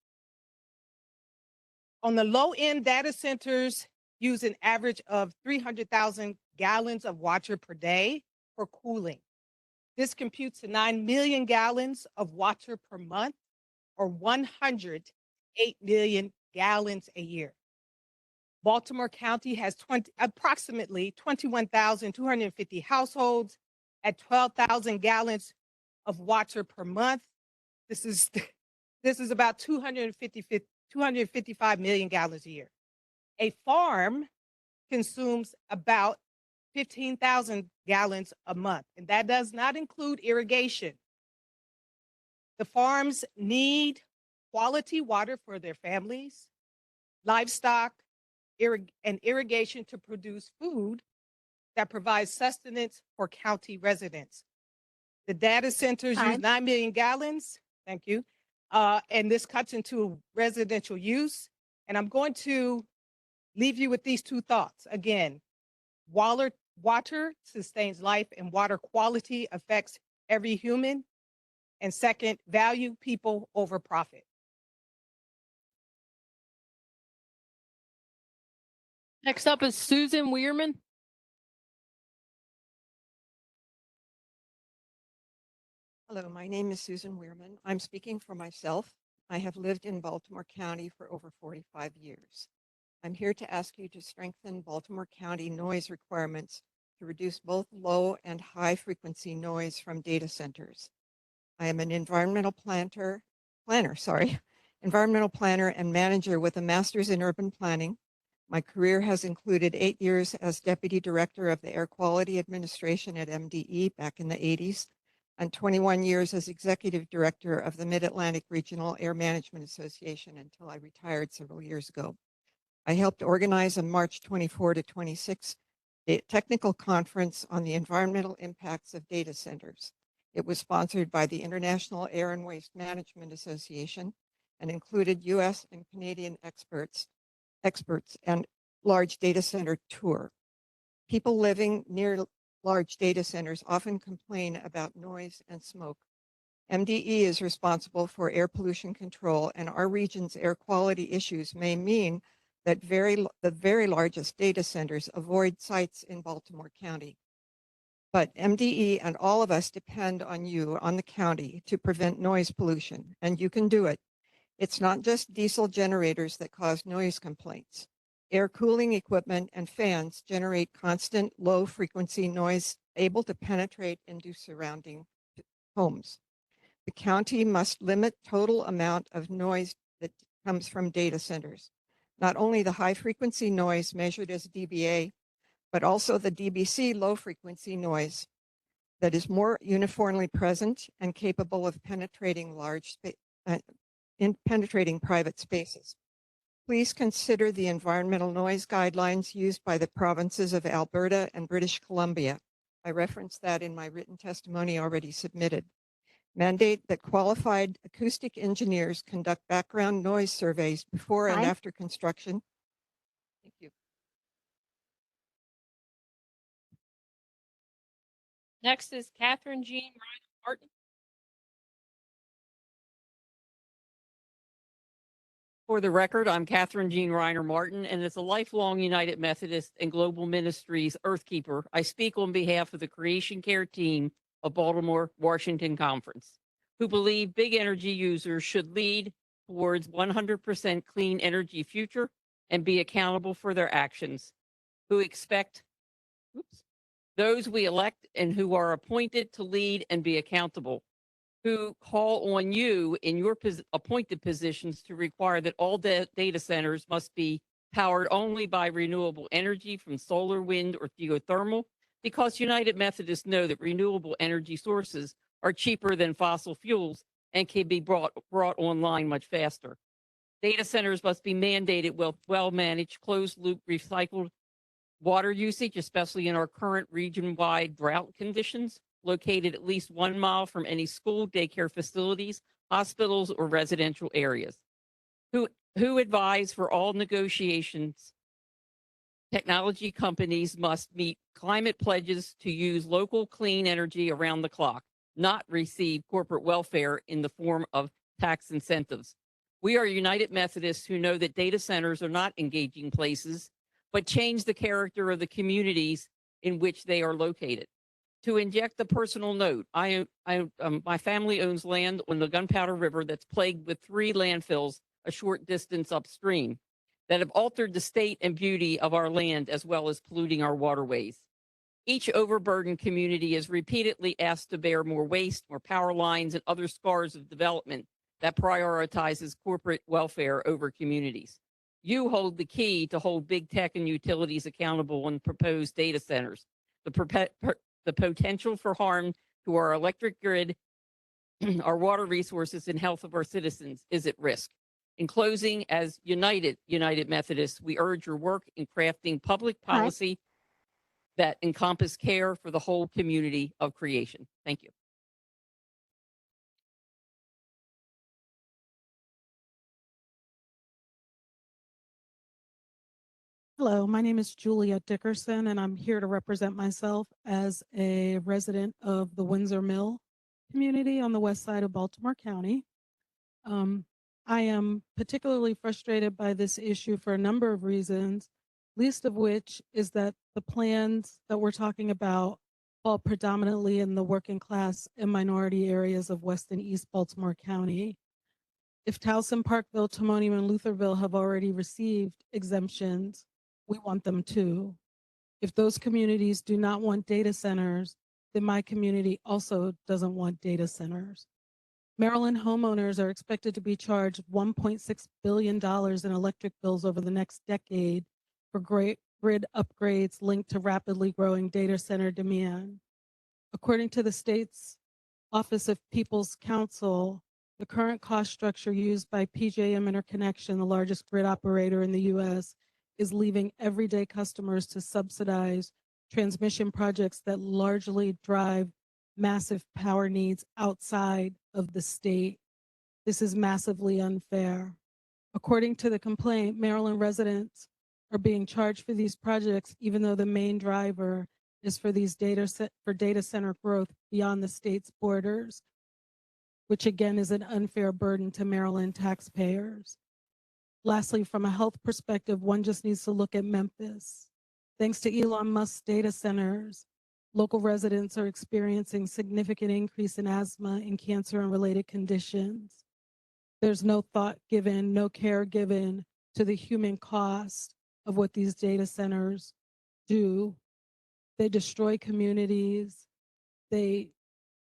On the low end, data centers use an average of 300,000 gallons of water per day for cooling. This computes to 9 million gallons of water per month, or 108 million gallons a year. Baltimore County has approximately 21,250 households at 12,000 gallons of water per month. This is about 255 million gallons a year. A farm consumes about 15,000 gallons a month, and that does not include irrigation. The farms need quality water for their families, livestock, and irrigation to produce food that provides sustenance for county residents. The data centers use 9 million gallons. Thank you. And this cuts into residential use. And I'm going to leave you with these two thoughts. Again, water sustains life, and water quality affects every human. And second, value people over profit. Next up is Susan Weirman. Hello, my name is Susan Weirman. I'm speaking for myself. I have lived in Baltimore County for over 45 years. I'm here to ask you to strengthen Baltimore County noise requirements to reduce both low and high frequency noise from data centers. I am an environmental planner and manager with a master's in urban planning. My career has included 8 years as deputy director of the Air Quality Administration at MDE back in the 80s, and 21 years as executive director of the Mid-Atlantic Regional Air Management Association until I retired several years ago. I helped organize a March 24 to 26 technical conference on the environmental impacts of data centers. It was sponsored by the International Air and Waste Management Association and included US and Canadian experts and large data center tour. People living near large data centers often complain about noise and smoke. MDE is responsible for air pollution control, and our region's air quality issues may mean that the very largest data centers avoid sites in Baltimore County. But MDE and all of us depend on you, on the county, to prevent noise pollution, and you can do it. It's not just diesel generators that cause noise complaints. Air cooling equipment and fans generate constant low frequency noise able to penetrate into surrounding homes. The county must limit total amount of noise that comes from data centers. Not only the high frequency noise measured as dBA, but also the dBc low frequency noise that is more uniformly present and capable of penetrating penetrating private spaces. Please consider the environmental noise guidelines used by the provinces of Alberta and British Columbia. I referenced that in my written testimony already submitted. Mandate that qualified acoustic engineers conduct background noise surveys before and after construction. Thank you. Next is Catherine Jean Reiner Martin. For the record, I'm Catherine Jean Reiner Martin, and as a lifelong United Methodist and Global Ministries Earthkeeper, I speak on behalf of the Creation Care team of Baltimore, Washington Conference, who believe big energy users should lead towards 100% clean energy future and be accountable for their actions, who expect those we elect and who are appointed to lead and be accountable, who call on you in your appointed positions to require that all data centers must be powered only by renewable energy from solar, wind, or geothermal, because United Methodists know that renewable energy sources are cheaper than fossil fuels and can be brought online much faster. Data centers must be mandated with well-managed, closed-loop, recycled water usage, especially in our current region-wide drought conditions, located at least 1 mile from any school, daycare facilities, hospitals, or residential areas. Who advise for all negotiations, technology companies must meet climate pledges to use local clean energy around the clock. not receive corporate welfare in the form of tax incentives. We are United Methodists who know that data centers are not engaging places, but change the character of the communities in which they are located. To inject a personal note, my family owns land on the Gunpowder River that's plagued with 3 landfills a short distance upstream that have altered the state and beauty of our land as well as polluting our waterways. Each overburdened community is repeatedly asked to bear more waste, more power lines, and other scars of development that prioritizes corporate welfare over communities. You hold the key to hold big tech and utilities accountable on proposed data centers. The potential for harm to our electric grid, our water resources, and health of our citizens is at risk. In closing, as United Methodists, we urge your work in crafting public policy that encompass care for the whole community of creation. Thank you. Hello, my name is Julia Dickerson, and I'm here to represent myself as a resident of the Windsor Mill community on the west side of Baltimore County. I am particularly frustrated by this issue for a number of reasons, least of which is that the plans that we're talking about fall predominantly in the working class and minority areas of West and East Baltimore County. If Towson, Parkville, Timonium, and Lutherville have already received exemptions, we want them too. If those communities do not want data centers, then my community also doesn't want data centers. Maryland homeowners are expected to be charged $1.6 billion in electric bills over the next decade for grid upgrades linked to rapidly growing data center demand. According to the state's Office of People's Counsel, the current cost structure used by PJM Interconnection, the largest grid operator in the US, is leaving everyday customers to subsidize transmission projects that largely drive massive power needs outside of the state. This is massively unfair. According to the complaint, Maryland residents are being charged for these projects, even though the main driver is for these data center growth beyond the state's borders, which again is an unfair burden to Maryland taxpayers. Lastly, from a health perspective, one just needs to look at Memphis. Thanks to Elon Musk's data centers, local residents are experiencing significant increase in asthma and cancer and related conditions. There's no thought given, no care given to the human cost of what these data centers do. They destroy communities, they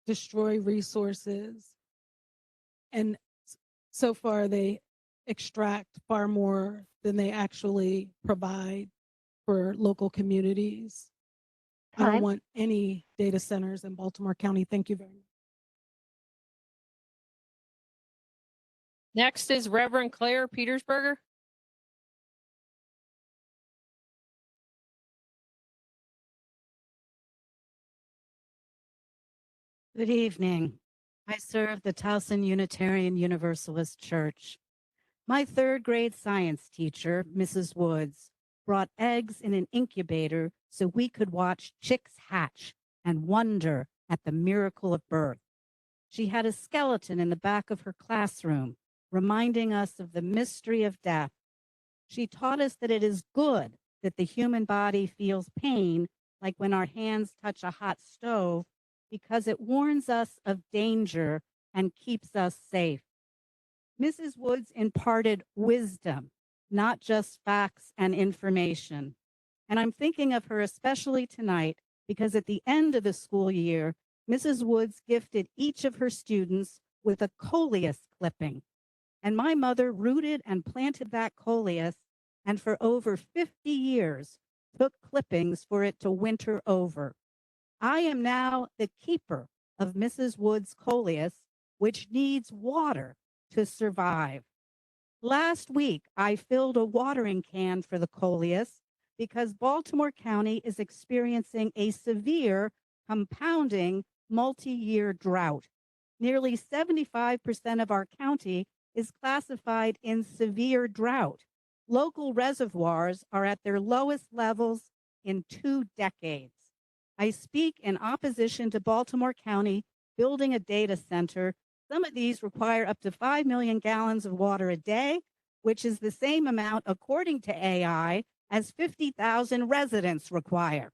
destroy resources, and so far they extract far more than they actually provide for local communities. I don't want any data centers in Baltimore County. Thank you very much. Next is Reverend Claire Petersberger. Good evening. I serve the Towson Unitarian Universalist Church. My 3rd grade science teacher, Mrs. Woods, brought eggs in an incubator so we could watch chicks hatch and wonder at the miracle of birth. She had a skeleton in the back of her classroom, reminding us of the mystery of death. She taught us that it is good that the human body feels pain, like when our hands touch a hot stove, because it warns us of danger and keeps us safe. Mrs. Woods imparted wisdom, not just facts and information. And I'm thinking of her especially tonight because at the end of the school year, Mrs. Woods gifted each of her students with a coleus clipping. And my mother rooted and planted that coleus, and for over 50 years took clippings for it to winter over. I am now the keeper of Mrs. Woods' coleus, which needs water to survive. Last week, I filled a watering can for the coleus because Baltimore County is experiencing a severe, compounding, multi-year drought. Nearly 75% of our county is classified in severe drought. Local reservoirs are at their lowest levels in 2 decades. I speak in opposition to Baltimore County building a data center. Some of these require up to 5 million gallons of water a day, which is the same amount, according to AI, as 50,000 residents require.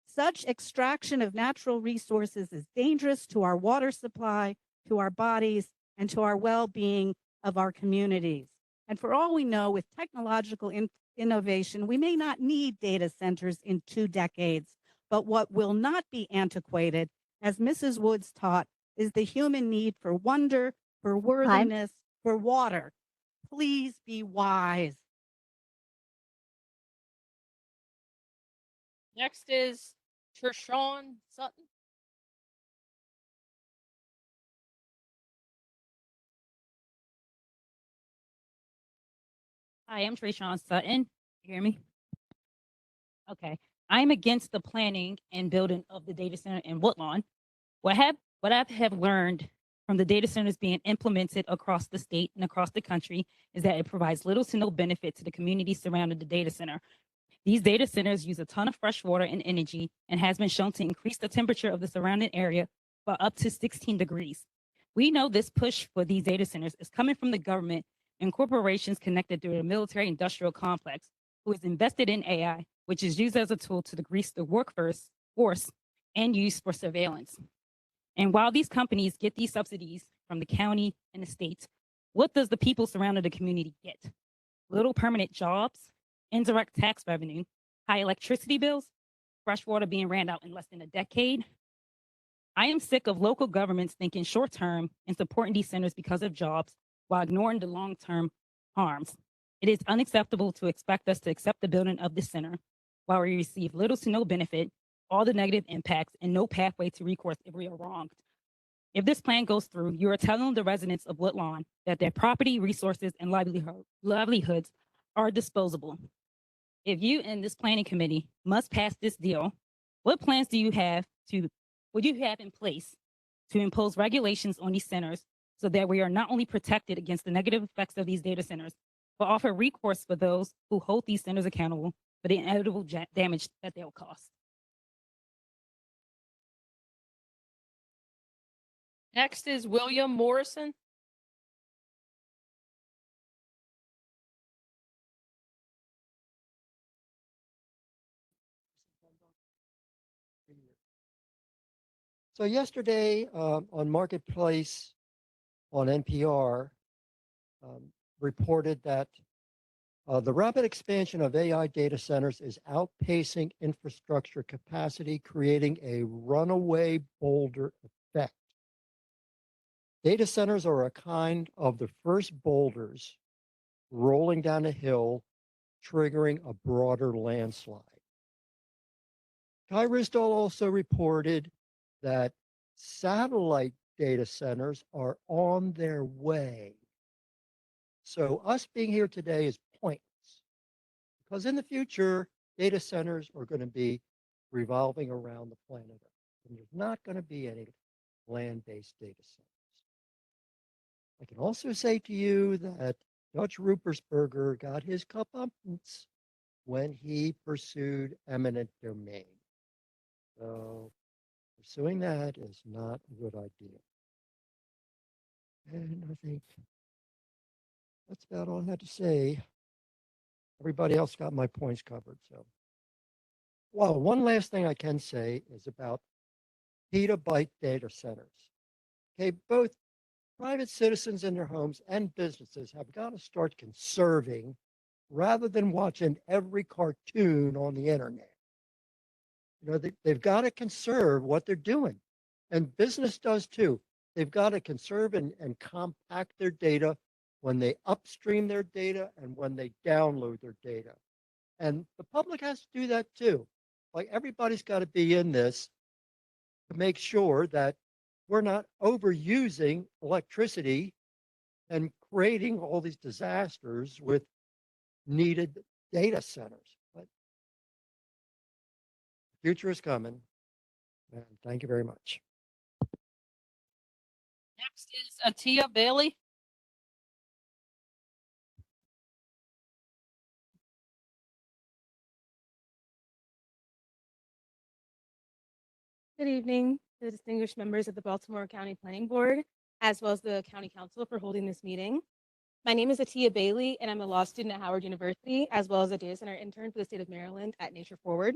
Such extraction of natural resources is dangerous to our water supply, to our bodies, and to our well-being of our communities. And for all we know, with technological innovation, we may not need data centers in 2 decades, but what will not be antiquated, as Mrs. Woods taught, is the human need for wonder, for worthiness, for water. Please be wise. Next is Trishawn Sutton. Hi, I'm Trayshawn Sutton. You hear me? Okay. I'm against the planning and building of the data center in Woodlawn. What I have learned from the data centers being implemented across the state and across the country is that it provides little to no benefit to the community surrounding the data center. These data centers use a ton of fresh water and energy and has been shown to increase the temperature of the surrounding area by up to 16 degrees. We know this push for these data centers is coming from the government and corporations connected through the military industrial complex, who is invested in AI, which is used as a tool to decrease the workforce and used for surveillance. And while these companies get these subsidies from the county and the state, what does the people surrounding the community get? Little permanent jobs, indirect tax revenue, high electricity bills, fresh water being ran out in less than a decade. I am sick of local governments thinking short term and supporting these centers because of jobs while ignoring the long term harms. It is unacceptable to expect us to accept the building of this center while we receive little to no benefit, all the negative impacts, and no pathway to recourse if we are wronged. If this plan goes through, you are telling the residents of Woodlawn that their property, resources, and livelihoods are disposable. If you and this planning committee must pass this deal, what plans do you have in place to impose regulations on these centers so that we are not only protected against the negative effects of these data centers, but offer recourse for those who hold these centers accountable for the inevitable damage that they'll cause? Next is William Morrison. So yesterday on Marketplace on NPR reported that the rapid expansion of AI data centers is outpacing infrastructure capacity, creating a runaway boulder effect. Data centers are a kind of the first boulders rolling down a hill, triggering a broader landslide. Kai Risdall also reported that satellite data centers are on their way. So us being here today is pointless because in the future, data centers are going to be revolving around the planet Earth, and there's not going to be any land-based data centers. I can also say to you that Dutch Rupersberger got his comeuppance when he pursued eminent domain. So pursuing that is not a good idea. And I think that's about all I had to say. Everybody else got my points covered. So, well, one last thing I can say is about petabyte data centers. Okay, both private citizens in their homes and businesses have got to start conserving rather than watching every cartoon on the internet. You know, they've got to conserve what they're doing. And business does too. They've got to conserve and compact their data when they upstream their data and when they download their data. And the public has to do that too. Like everybody's got to be in this to make sure that we're not overusing electricity and creating all these disasters with needed data centers. But the future is coming. And thank you very much. Next is Atia Bailey. Good evening. the distinguished members of the Baltimore County Planning Board, as well as the County Council for holding this meeting. My name is Atia Bailey, and I'm a law student at Howard University, as well as a data center intern for the state of Maryland at Nature Forward.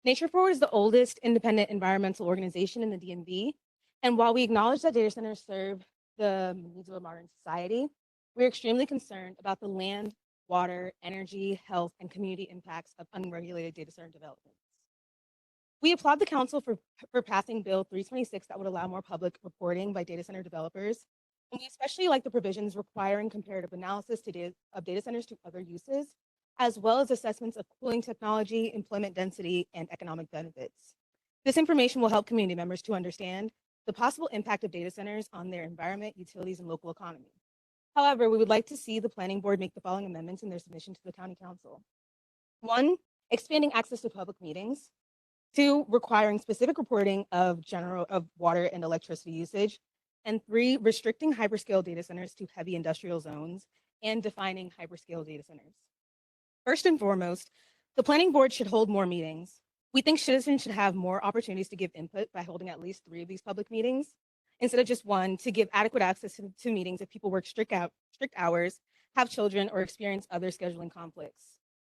Nature Forward is the oldest independent environmental organization in the DMV. And while we acknowledge that data centers serve the needs of a modern society, we're extremely concerned about the land, water, energy, health, and community impacts of unregulated data center developments. We applaud the council for passing Bill 326 that would allow more public reporting by data center developers. And we especially like the provisions requiring comparative analysis of data centers to other uses, as well as assessments of cooling technology, employment density, and economic benefits. This information will help community members to understand the possible impact of data centers on their environment, utilities, and local economy. However, we would like to see the planning board make the following amendments in their submission to the county council. 1, expanding access to public meetings. 2, requiring specific reporting of water and electricity usage. And 3, restricting hyperscale data centers to heavy industrial zones and defining hyperscale data centers. First and foremost, the planning board should hold more meetings. We think citizens should have more opportunities to give input by holding at least 3 of these public meetings, instead of just 1, to give adequate access to meetings if people work strict hours, have children, or experience other scheduling conflicts.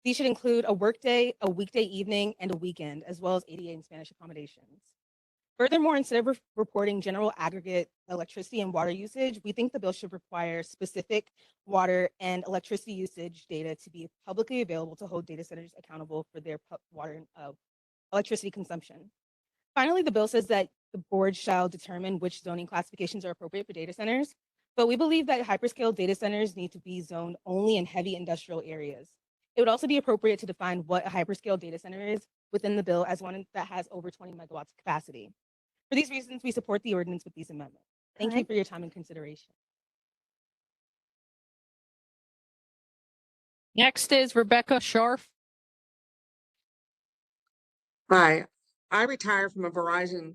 These should include a workday, a weekday evening, and a weekend, as well as ADA and Spanish accommodations. Furthermore, instead of reporting general aggregate electricity and water usage, we think the bill should require specific water and electricity usage data to be publicly available to hold data centers accountable for their water and electricity consumption. Finally, the bill says that the board shall determine which zoning classifications are appropriate for data centers, but we believe that hyperscale data centers need to be zoned only in heavy industrial areas. It would also be appropriate to define what a hyperscale data center is within the bill as one that has over 20 megawatts capacity. For these reasons, we support the ordinance with these amendments. Thank you for your time and consideration. Next is Rebecca Scharf. Hi, I retired from a Verizon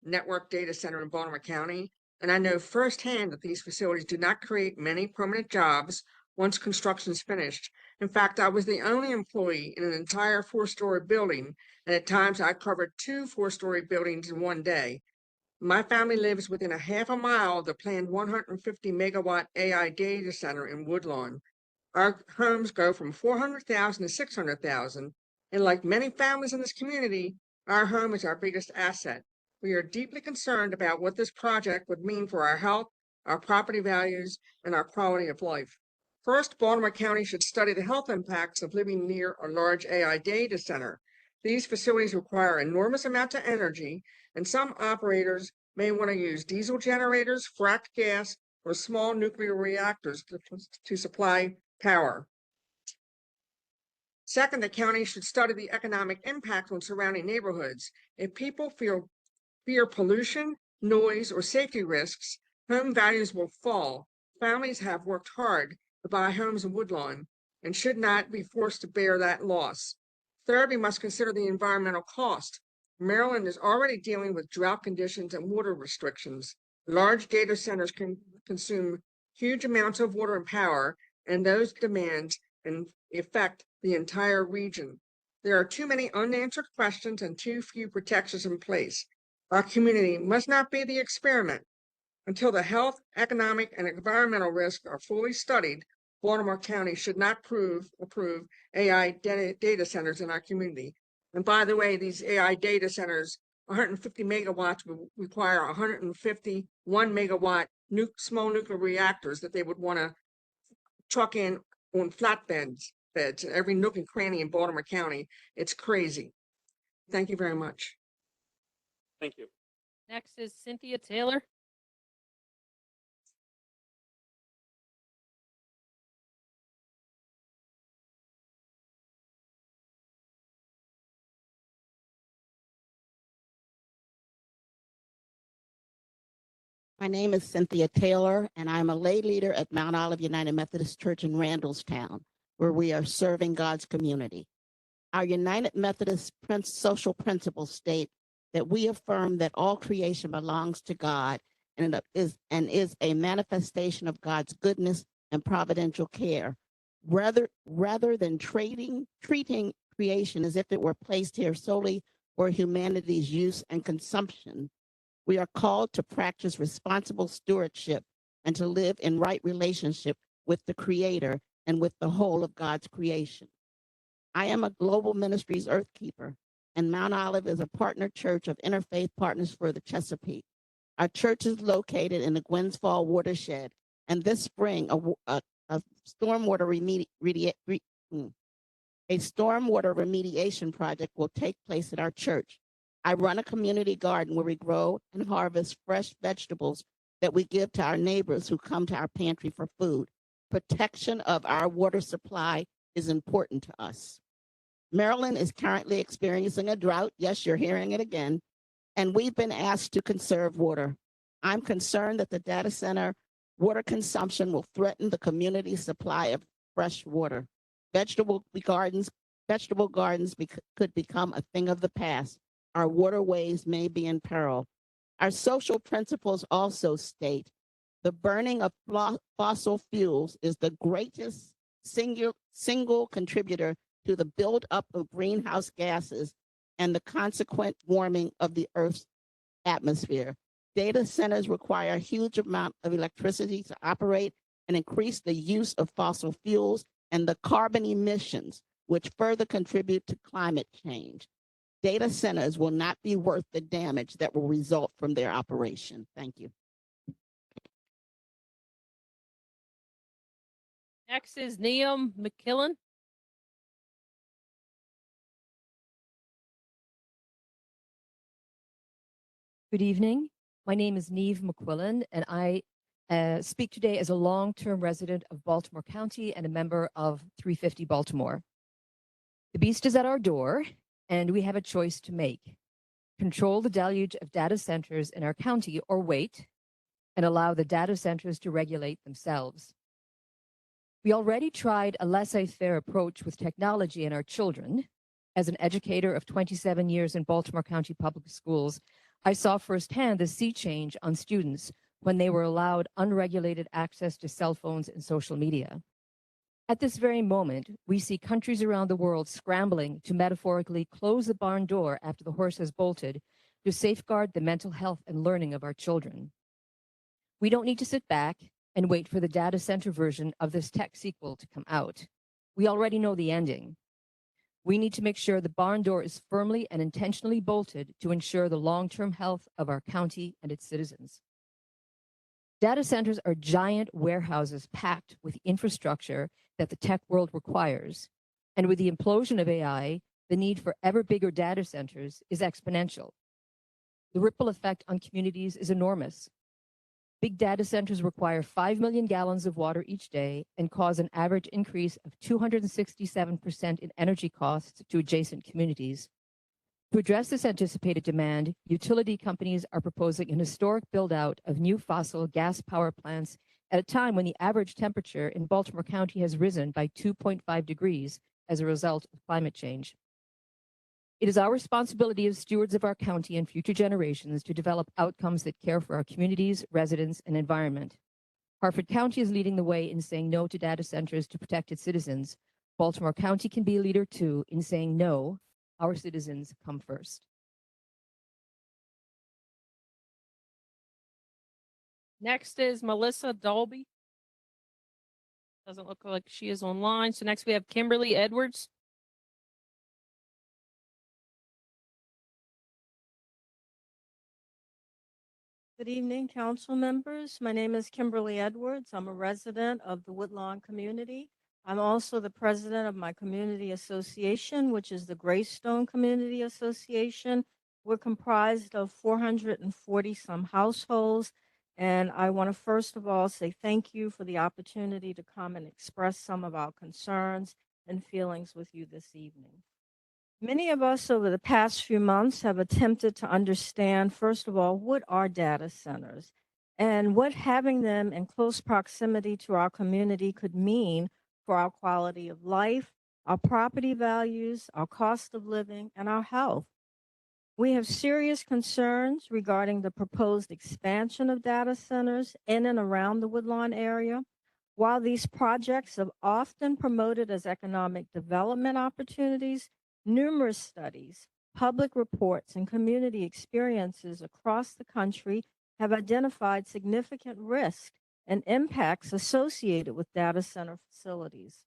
network data center in Baltimore County, and I know firsthand that these facilities do not create many permanent jobs once construction is finished. In fact, I was the only employee in an entire 4-story building, and at times I covered 2 4-story buildings in one day. My family lives within a half a mile of the planned 150 megawatt AI data center in Woodlawn. Our homes go from 400,000 to 600,000. And like many families in this community, our home is our biggest asset. We are deeply concerned about what this project would mean for our health, our property values, and our quality of life. First, Baltimore County should study the health impacts of living near a large AI data center. These facilities require enormous amounts of energy, and some operators may want to use diesel generators, fracked gas, or small nuclear reactors to supply power. Second, the county should study the economic impact on surrounding neighborhoods. If people fear pollution, noise, or safety risks, home values will fall. Families have worked hard to buy homes in Woodlawn and should not be forced to bear that loss. Third, we must consider the environmental cost. Maryland is already dealing with drought conditions and water restrictions. Large data centers can consume huge amounts of water and power, and those demands can affect the entire region. There are too many unanswered questions and too few protections in place. Our community must not be the experiment. Until the health, economic, and environmental risks are fully studied, Baltimore County should not approve AI data centers in our community. And by the way, these AI data centers, 150 megawatts will require 151 megawatt small nuclear reactors that they would want to truck in on flatbeds in every nook and cranny in Baltimore County. It's crazy. Thank you very much. Thank you. Next is Cynthia Taylor. My name is Cynthia Taylor, and I'm a lay leader at Mount Olive United Methodist Church in Randallstown, where we are serving God's community. Our United Methodist social principles state that we affirm that all creation belongs to God and is a manifestation of God's goodness and providential care, rather than treating creation as if it were placed here solely for humanity's use and consumption. We are called to practice responsible stewardship and to live in right relationship with the Creator and with the whole of God's creation. I am a Global Ministries Earthkeeper, and Mount Olive is a partner church of Interfaith Partners for the Chesapeake. Our church is located in the Gwynns Fall watershed, and this spring, a stormwater remediation project will take place at our church. I run a community garden where we grow and harvest fresh vegetables that we give to our neighbors who come to our pantry for food. Protection of our water supply is important to us. Maryland is currently experiencing a drought. Yes, you're hearing it again. And we've been asked to conserve water. I'm concerned that the data center water consumption will threaten the community's supply of fresh water. Vegetable gardens could become a thing of the past. Our waterways may be in peril. Our social principles also state the burning of fossil fuels is the greatest single contributor to the buildup of greenhouse gases and the consequent warming of the Earth's atmosphere. Data centers require a huge amount of electricity to operate and increase the use of fossil fuels and the carbon emissions, which further contribute to climate change. Data centers will not be worth the damage that will result from their operation. Thank you. Next is Neum McKillen. Good evening. My name is Neve McQuillan, and I speak today as a long-term resident of Baltimore County and a member of 350 Baltimore. The beast is at our door, and we have a choice to make. Control the deluge of data centers in our county or wait and allow the data centers to regulate themselves. We already tried a laissez-faire approach with technology in our children. As an educator of 27 years in Baltimore County Public Schools, I saw firsthand the sea change on students when they were allowed unregulated access to cell phones and social media. At this very moment, we see countries around the world scrambling to metaphorically close the barn door after the horse has bolted to safeguard the mental health and learning of our children. We don't need to sit back and wait for the data center version of this tech sequel to come out. We already know the ending. We need to make sure the barn door is firmly and intentionally bolted to ensure the long-term health of our county and its citizens. Data centers are giant warehouses packed with infrastructure that the tech world requires. And with the implosion of AI, the need for ever bigger data centers is exponential. The ripple effect on communities is enormous. Big data centers require 5 million gallons of water each day and cause an average increase of 267% in energy costs to adjacent communities. To address this anticipated demand, utility companies are proposing an historic build-out of new fossil gas power plants at a time when the average temperature in Baltimore County has risen by 2.5 degrees as a result of climate change. It is our responsibility as stewards of our county and future generations to develop outcomes that care for our communities, residents, and environment. Harford County is leading the way in saying no to data centers to protect its citizens. Baltimore County can be a leader too in saying no. Our citizens come first. Next is Melissa Dolby. Doesn't look like she is online. So next we have Kimberly Edwards. Good evening, council members. My name is Kimberly Edwards. I'm a resident of the Woodlawn community. I'm also the president of my community association, which is the Greystone Community Association. We're comprised of 440 some households. And I want to first of all say thank you for the opportunity to come and express some of our concerns and feelings with you this evening. Many of us over the past few months have attempted to understand, first of all, what are data centers and what having them in close proximity to our community could mean for our quality of life, our property values, our cost of living, and our health. We have serious concerns regarding the proposed expansion of data centers in and around the Woodlawn area. While these projects are often promoted as economic development opportunities, numerous studies Public reports and community experiences across the country have identified significant risk and impacts associated with data center facilities.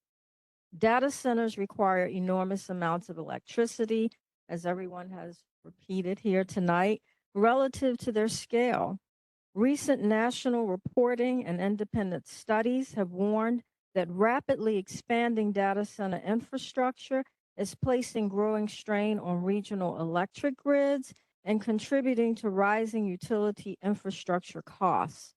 Data centers require enormous amounts of electricity, as everyone has repeated here tonight, relative to their scale. Recent national reporting and independent studies have warned that rapidly expanding data center infrastructure is placing growing strain on regional electric grids and contributing to rising utility infrastructure costs.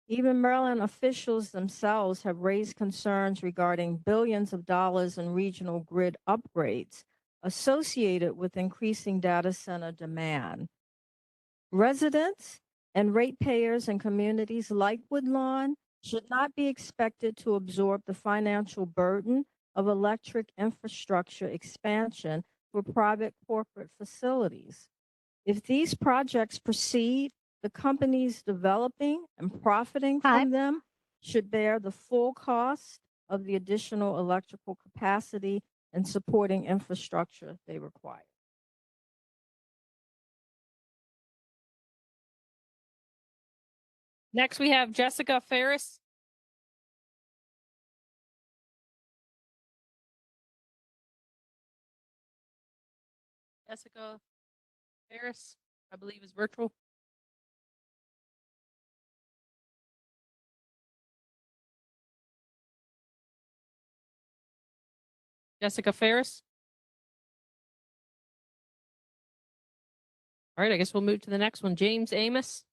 Even Maryland officials themselves have raised concerns regarding billions of dollars in regional grid upgrades associated with increasing data center demand. Residents and ratepayers in communities like Woodlawn should not be expected to absorb the financial burden of electric infrastructure expansion for private corporate facilities. If these projects proceed, the companies developing and profiting from them should bear the full cost of the additional electrical capacity and supporting infrastructure they require. Next, we have Jessica Ferris. Jessica Ferris, I believe, is virtual. Jessica Ferris. All right, I guess we'll move to the next one. James Amos.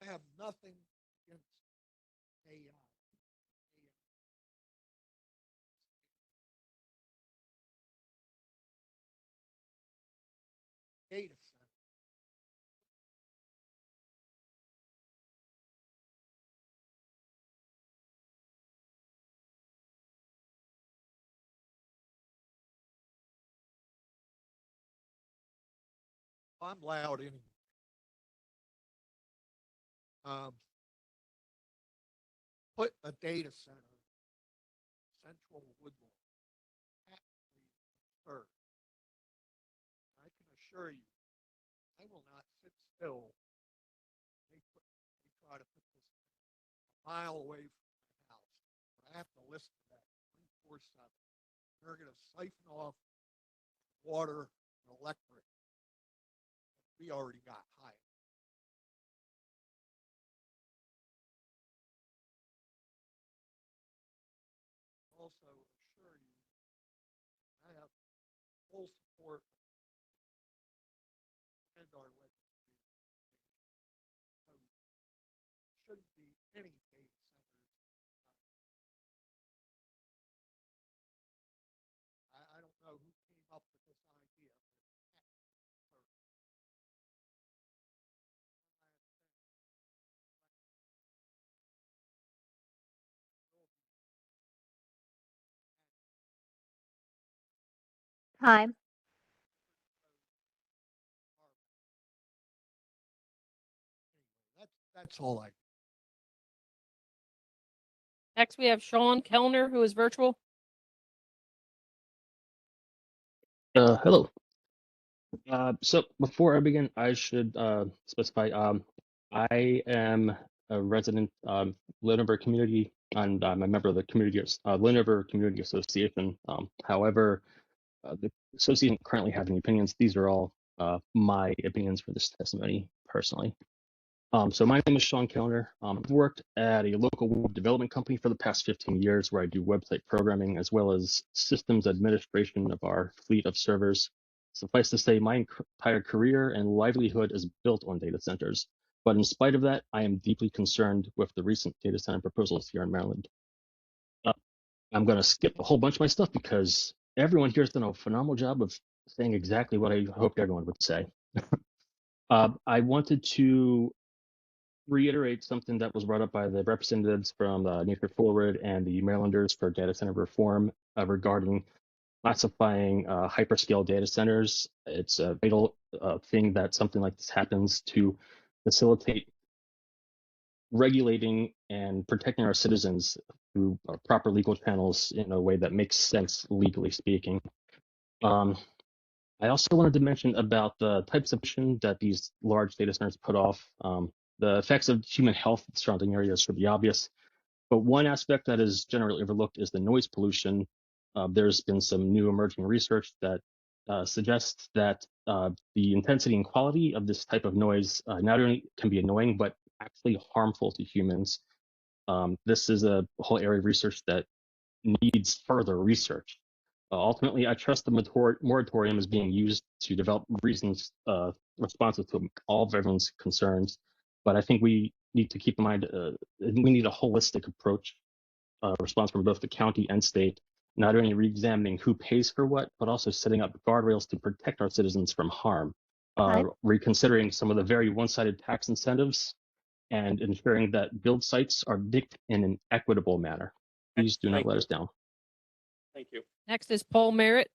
I have nothing against AI. Data center. I'm loud anyway. Put a data center central Woodlawn. Absolutely absurd. I can assure you, I will not sit still. They try to put this a mile away from my house, but I have to listen to that 24/7. They're going to siphon off water and electric. We already got high. Also assure you, I have full support and our legislature. So shouldn't be any data centers. I don't know who came up with this idea, but it's Time. that's all I. Next, we have Sean Kellner, who is virtual. Hello. So before I begin, I should specify I am a resident Linover community, and I'm a member of the Linover Community Association. However, the association currently have any opinions. These are all my opinions for this testimony personally. So my name is Sean Kellner. I've worked at a local web development company for the past 15 years where I do website programming as well as systems administration of our fleet of servers. Suffice to say, my entire career and livelihood is built on data centers. But in spite of that, I am deeply concerned with the recent data center proposals here in Maryland. I'm going to skip a whole bunch of my stuff because everyone here has done a phenomenal job of saying exactly what I hoped everyone would say. I wanted to reiterate something that was brought up by the representatives from Nature Forward and the Marylanders for Data Center Reform regarding classifying hyperscale data centers. It's a fatal thing that something like this happens to facilitate regulating and protecting our citizens through proper legal channels in a way that makes sense legally speaking. I also wanted to mention about the types of pollution that these large data centers put off. The effects of human health in surrounding areas should be obvious, but one aspect that is generally overlooked is the noise pollution. There's been some new emerging research that suggests that the intensity and quality of this type of noise not only can be annoying, but actually harmful to humans. This is a whole area of research that needs further research. Ultimately, I trust the moratorium is being used to develop reasons responsive to all of everyone's concerns. But I think we need to keep in mind we need a holistic approach, response from both the county and state, not only re-examining who pays for what, but also setting up guardrails to protect our citizens from harm, reconsidering some of the very one-sided tax incentives, and ensuring that build sites are picked in an equitable manner. Please do not let us down. Thank you. Next is Paul Merritt.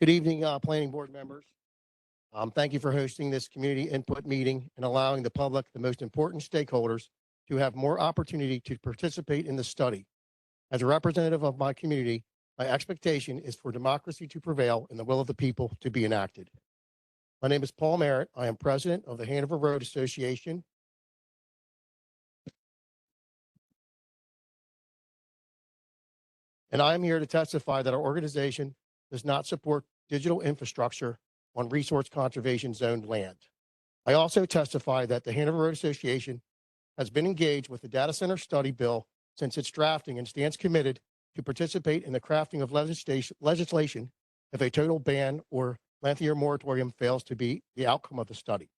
Good evening, planning board members. Thank you for hosting this community input meeting and allowing the public, the most important stakeholders, to have more opportunity to participate in the study. As a representative of my community, my expectation is for democracy to prevail and the will of the people to be enacted. My name is Paul Merritt. I am president of the Hanover Road Association. And I am here to testify that our organization does not support digital infrastructure on resource conservation zoned land. I also testify that the Hanover Road Association has been engaged with the data center study bill since its drafting and stands committed to participate in the crafting of legislation if a total ban or lengthier moratorium fails to be the outcome of the study.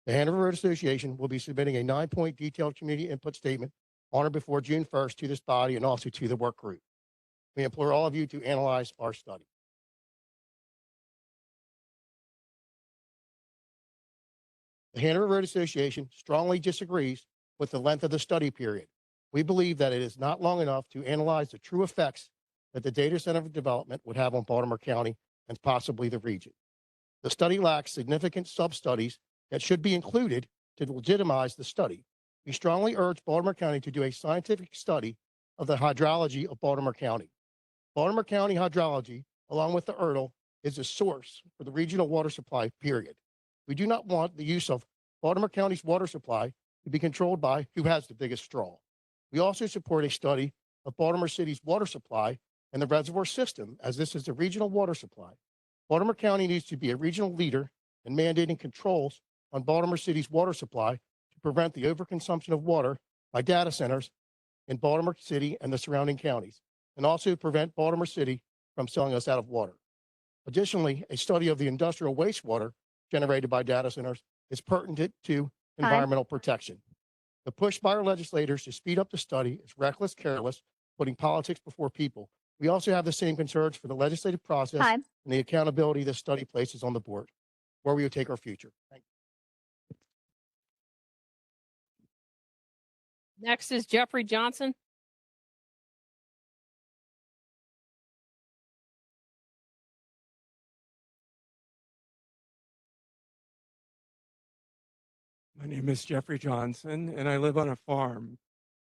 The Hanover Road Association will be submitting a 9-point detailed community input statement on or before June 1st to this body and also to the work group. We implore all of you to analyze our study. The Hanover Road Association strongly disagrees with the length of the study period. We believe that it is not long enough to analyze the true effects that the data center development would have on Baltimore County and possibly the region. The study lacks significant sub-studies that should be included to legitimize the study. We strongly urge Baltimore County to do a scientific study of the hydrology of Baltimore County. Baltimore County hydrology, along with the ERDL, is a source for the regional water supply, period. We do not want the use of Baltimore County's water supply to be controlled by who has the biggest straw. We also support a study of Baltimore City's water supply and the reservoir system, as this is the regional water supply. Baltimore County needs to be a regional leader in mandating controls on Baltimore City's water supply to prevent the overconsumption of water by data centers in Baltimore City and the surrounding counties, and also prevent Baltimore City from selling us out of water. Additionally, a study of the industrial wastewater generated by data centers is pertinent to environmental protection. The push by our legislators to speed up the study is reckless, careless, putting politics before people. We also have the same concerns for the legislative process and the accountability this study places on the board, where we will take our future. Thank you. Next is Jeffrey Johnson. My name is Jeffrey Johnson, and I live on a farm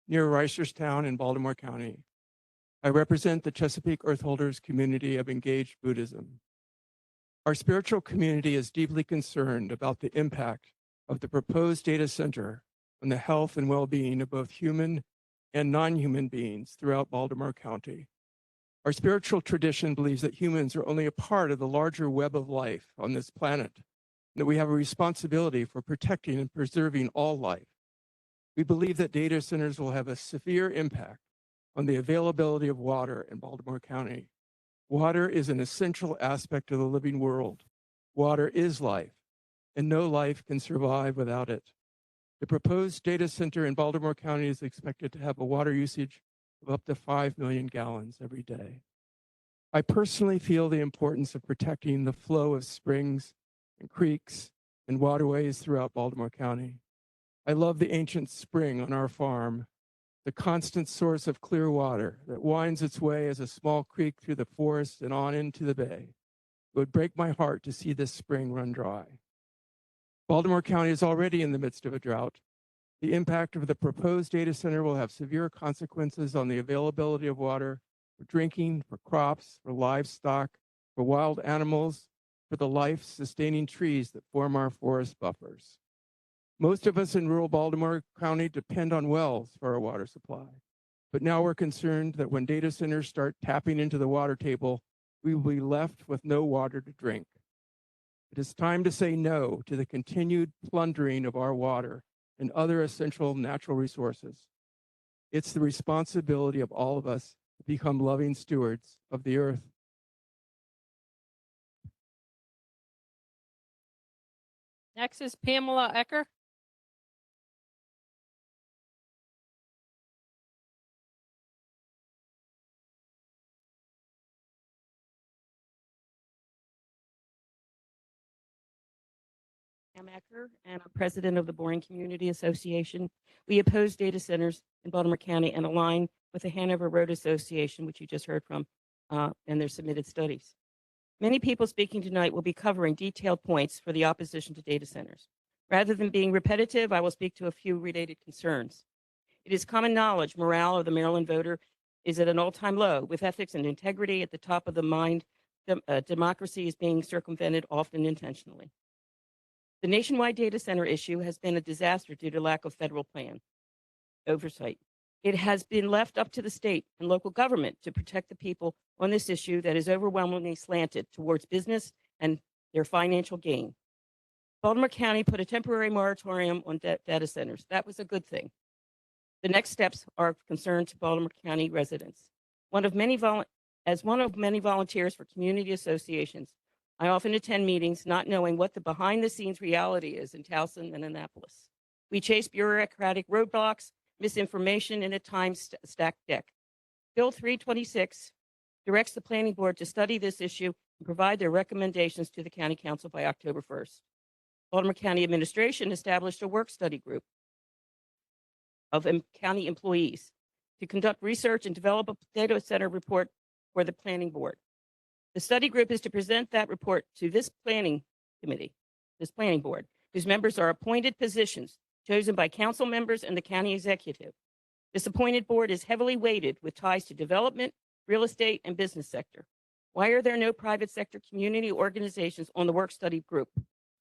near Reisterstown in Baltimore County. I represent the Chesapeake Earthholders community of engaged Buddhism. Our spiritual community is deeply concerned about the impact of the proposed data center on the health and well-being of both human and non-human beings throughout Baltimore County. Our spiritual tradition believes that humans are only a part of the larger web of life on this planet, and that we have a responsibility for protecting and preserving all life. We believe that data centers will have a severe impact on the availability of water in Baltimore County. Water is an essential aspect of the living world. Water is life, and no life can survive without it. The proposed data center in Baltimore County is expected to have a water usage of up to 5 million gallons every day. I personally feel the importance of protecting the flow of springs and creeks and waterways throughout Baltimore County. I love the ancient spring on our farm, the constant source of clear water that winds its way as a small creek through the forest and on into the bay. It would break my heart to see this spring run dry. Baltimore County is already in the midst of a drought. The impact of the proposed data center will have severe consequences on the availability of water for drinking, for crops, for livestock, for wild animals, for the life-sustaining trees that form our forest buffers. Most of us in rural Baltimore County depend on wells for our water supply. But now we're concerned that when data centers start tapping into the water table, we will be left with no water to drink. It is time to say no to the continued plundering of our water and other essential natural resources. It's the responsibility of all of us to become loving stewards of the earth. Next is Pamela Ecker. I'm Ecker, and I'm president of the Boring Community Association. We oppose data centers in Baltimore County and align with the Hanover Road Association, which you just heard from, and their submitted studies. Many people speaking tonight will be covering detailed points for the opposition to data centers. Rather than being repetitive, I will speak to a few related concerns. It is common knowledge morale of the Maryland voter is at an all-time low, with ethics and integrity at the top of the mind. Democracy is being circumvented, often intentionally. The nationwide data center issue has been a disaster due to lack of federal plan oversight. It has been left up to the state and local government to protect the people on this issue that is overwhelmingly slanted towards business and their financial gain. Baltimore County put a temporary moratorium on data centers. That was a good thing. The next steps are of concern to Baltimore County residents. As one of many volunteers for community associations, I often attend meetings not knowing what the behind-the-scenes reality is in Towson and Annapolis. We chase bureaucratic roadblocks, misinformation, and at times stacked deck. Bill 326 directs the planning board to study this issue and provide their recommendations to the county council by October 1st. Baltimore County administration established a work study group of county employees to conduct research and develop a data center report for the planning board. The study group is to present that report to this planning committee, this planning board, whose members are appointed positions chosen by council members and the county executive. This appointed board is heavily weighted with ties to development, real estate, and business sector. Why are there no private sector community organizations on the work study group?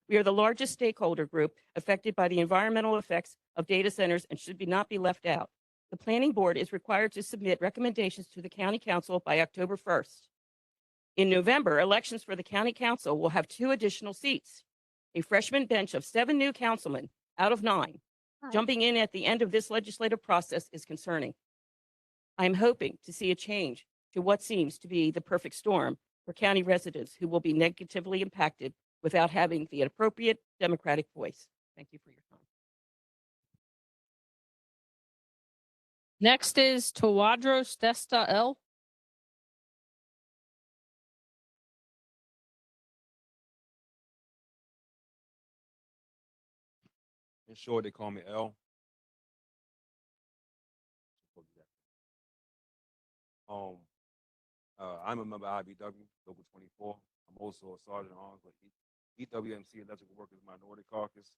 We are the largest stakeholder group affected by the environmental effects of data centers and should not be left out. The planning board is required to submit recommendations to the county council by October 1st. In November, elections for the county council will have 2 additional seats. A freshman bench of 7 new councilmen out of 9 jumping in at the end of this legislative process is concerning. I'm hoping to see a change to what seems to be the perfect storm for county residents who will be negatively impacted without having the appropriate democratic voice. Thank you for your time. Next is Tawadros Desta L. In short, they call me L. I'm a member of IBW, Local 24. I'm also a sergeant at arms with EWMC, Electrical Workers Minority Caucus.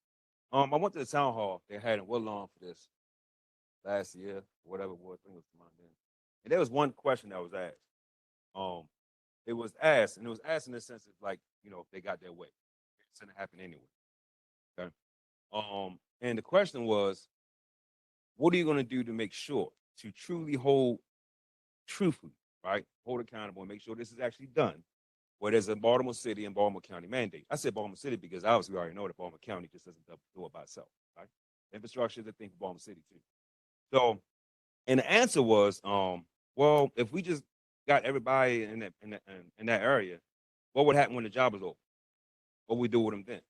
I went to the town hall they had in Woodlawn for this last year, whatever it was. I think it was mine then. And there was one question that was asked. It was asked, and it was asked in the sense of like, you know, if they got their way. It's gonna happen anyway. Okay. And the question was, what are you gonna do to make sure to truly hold truthfully, right? Hold accountable and make sure this is actually done. Where there's a Baltimore City and Baltimore County mandate. I said Baltimore City because obviously we already know that Baltimore County just doesn't do it by itself, right? Infrastructure is a thing for Baltimore City too. So, and the answer was, well, if we just got everybody in that area, what would happen when the job is over? What would we do with them then?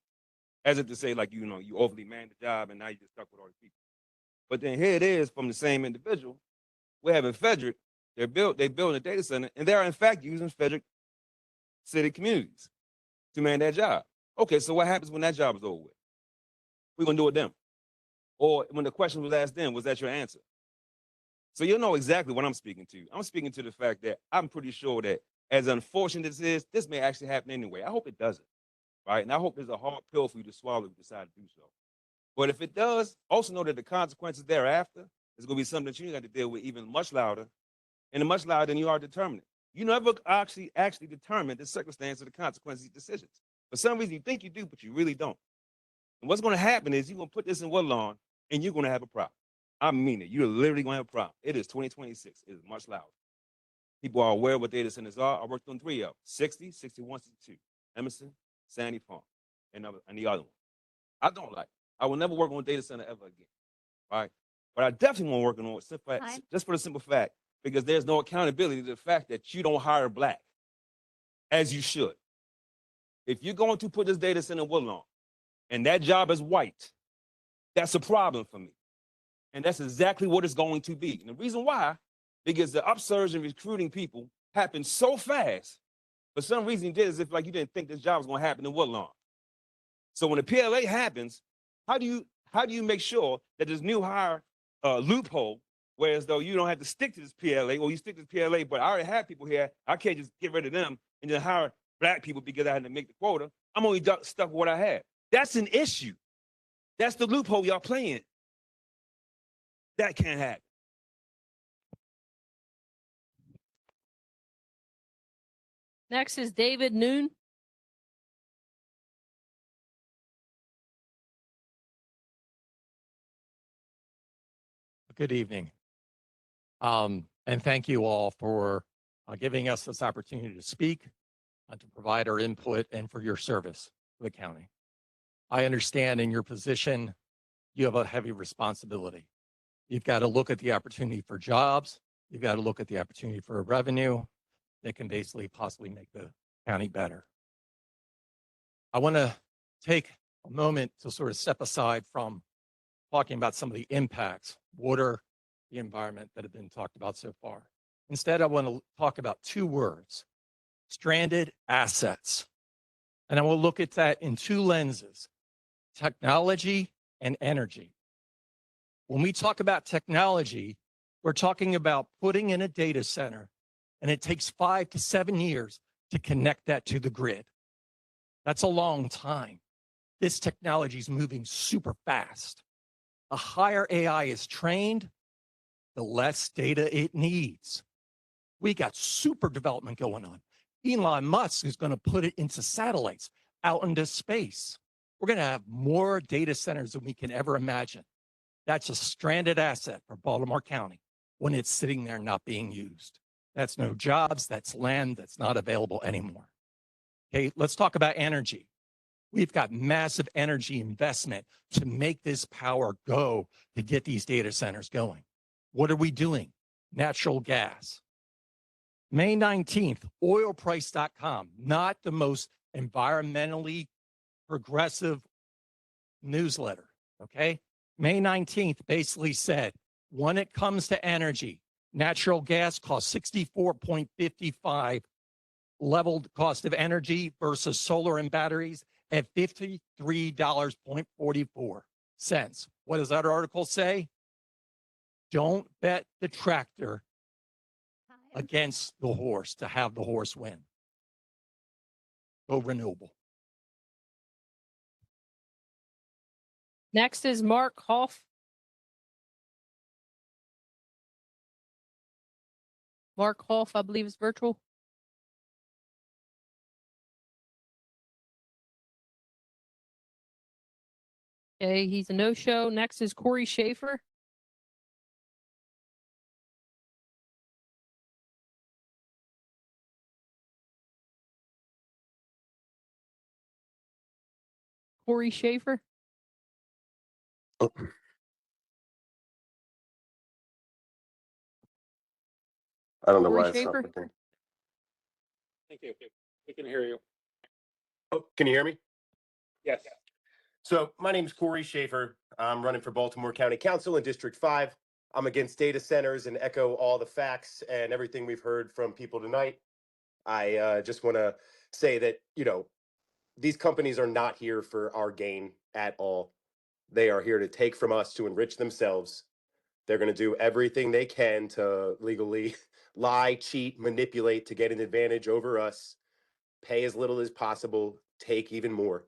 As if to say, like, you know, you overly manned the job and now you're just stuck with all these people. But then here it is from the same individual. We're having Frederick. They're building a data center, and they're in fact using Frederick city communities to man that job. Okay, so what happens when that job is over with? We're gonna do it then. Or when the question was asked then, was that your answer? So you'll know exactly what I'm speaking to. I'm speaking to the fact that I'm pretty sure that as unfortunate as this is, this may actually happen anyway. I hope it doesn't, right? And I hope there's a hard pill for you to swallow if you decide to do so. But if it does, also know that the consequences thereafter is going to be something that you got to deal with even much louder and much louder than you are determining. You never actually determine the circumstance of the consequences of decisions. For some reason, you think you do, but you really don't. And what's going to happen is you're going to put this in Woodlawn, and you're going to have a problem. I mean it. You're literally going to have a problem. It is 2026. It is much louder. People are aware of what data centers are. I worked on 3 of them, 60, 61, 62, Emerson, Sandy Farm, and the other one. I don't like it. I will never work on a data center ever again, right? But I definitely want to work on it just for the simple fact, because there's no accountability to the fact that you don't hire black, as you should. If you're going to put this data center in Woodlawn, and that job is white, that's a problem for me. And that's exactly what it's going to be. And the reason why, because the upsurge in recruiting people happened so fast, for some reason you did as if like you didn't think this job was going to happen in Woodlawn. So when the PLA happens, how do you make sure that this new hire loophole, whereas though you don't have to stick to this PLA, or you stick to the PLA, but I already have people here, I can't just get rid of them and then hire black people because I had to make the quota. I'm only stuck with what I had. That's an issue. That's the loophole y'all playing. That can't happen. Next is David Noon. Good evening. And thank you all for giving us this opportunity to speak, to provide our input, and for your service to the county. I understand in your position, you have a heavy responsibility. You've got to look at the opportunity for jobs. You've got to look at the opportunity for revenue that can basically possibly make the county better. I want to take a moment to sort of step aside from talking about some of the impacts, water, the environment that have been talked about so far. Instead, I want to talk about 2 words, stranded assets. And I will look at that in 2 lenses, technology and energy. When we talk about technology, we're talking about putting in a data center, and it takes 5 to 7 years to connect that to the grid. That's a long time. This technology is moving super fast. The higher AI is trained, the less data it needs. We got super development going on. Elon Musk is going to put it into satellites out into space. We're going to have more data centers than we can ever imagine. That's a stranded asset for Baltimore County when it's sitting there not being used. That's no jobs, that's land that's not available anymore. Okay, let's talk about energy. We've got massive energy investment to make this power go to get these data centers going. What are we doing? Natural gas. May 19th, oilprice.com, not the most environmentally progressive newsletter, okay? May 19th basically said, when it comes to energy, natural gas costs 64.55 leveled cost of energy versus solar and batteries at $53.44. What does that article say? Don't bet the tractor against the horse to have the horse win. Go renewable. Next is Mark Hoff. Mark Hoff, I believe, is virtual. Okay, he's a no-show. Next is Corey Schaefer. Corey Schaefer. I don't know Corey why it's not Schaefer. working. Thank you. We can hear you. Oh, can you hear me? Yes. So my name is Corey Schaefer. I'm running for Baltimore County Council in District 5. I'm against data centers and echo all the facts and everything we've heard from people tonight. I just want to say that, these companies are not here for our gain at all. They are here to take from us to enrich themselves. They're going to do everything they can to legally lie, cheat, manipulate to get an advantage over us, pay as little as possible, take even more.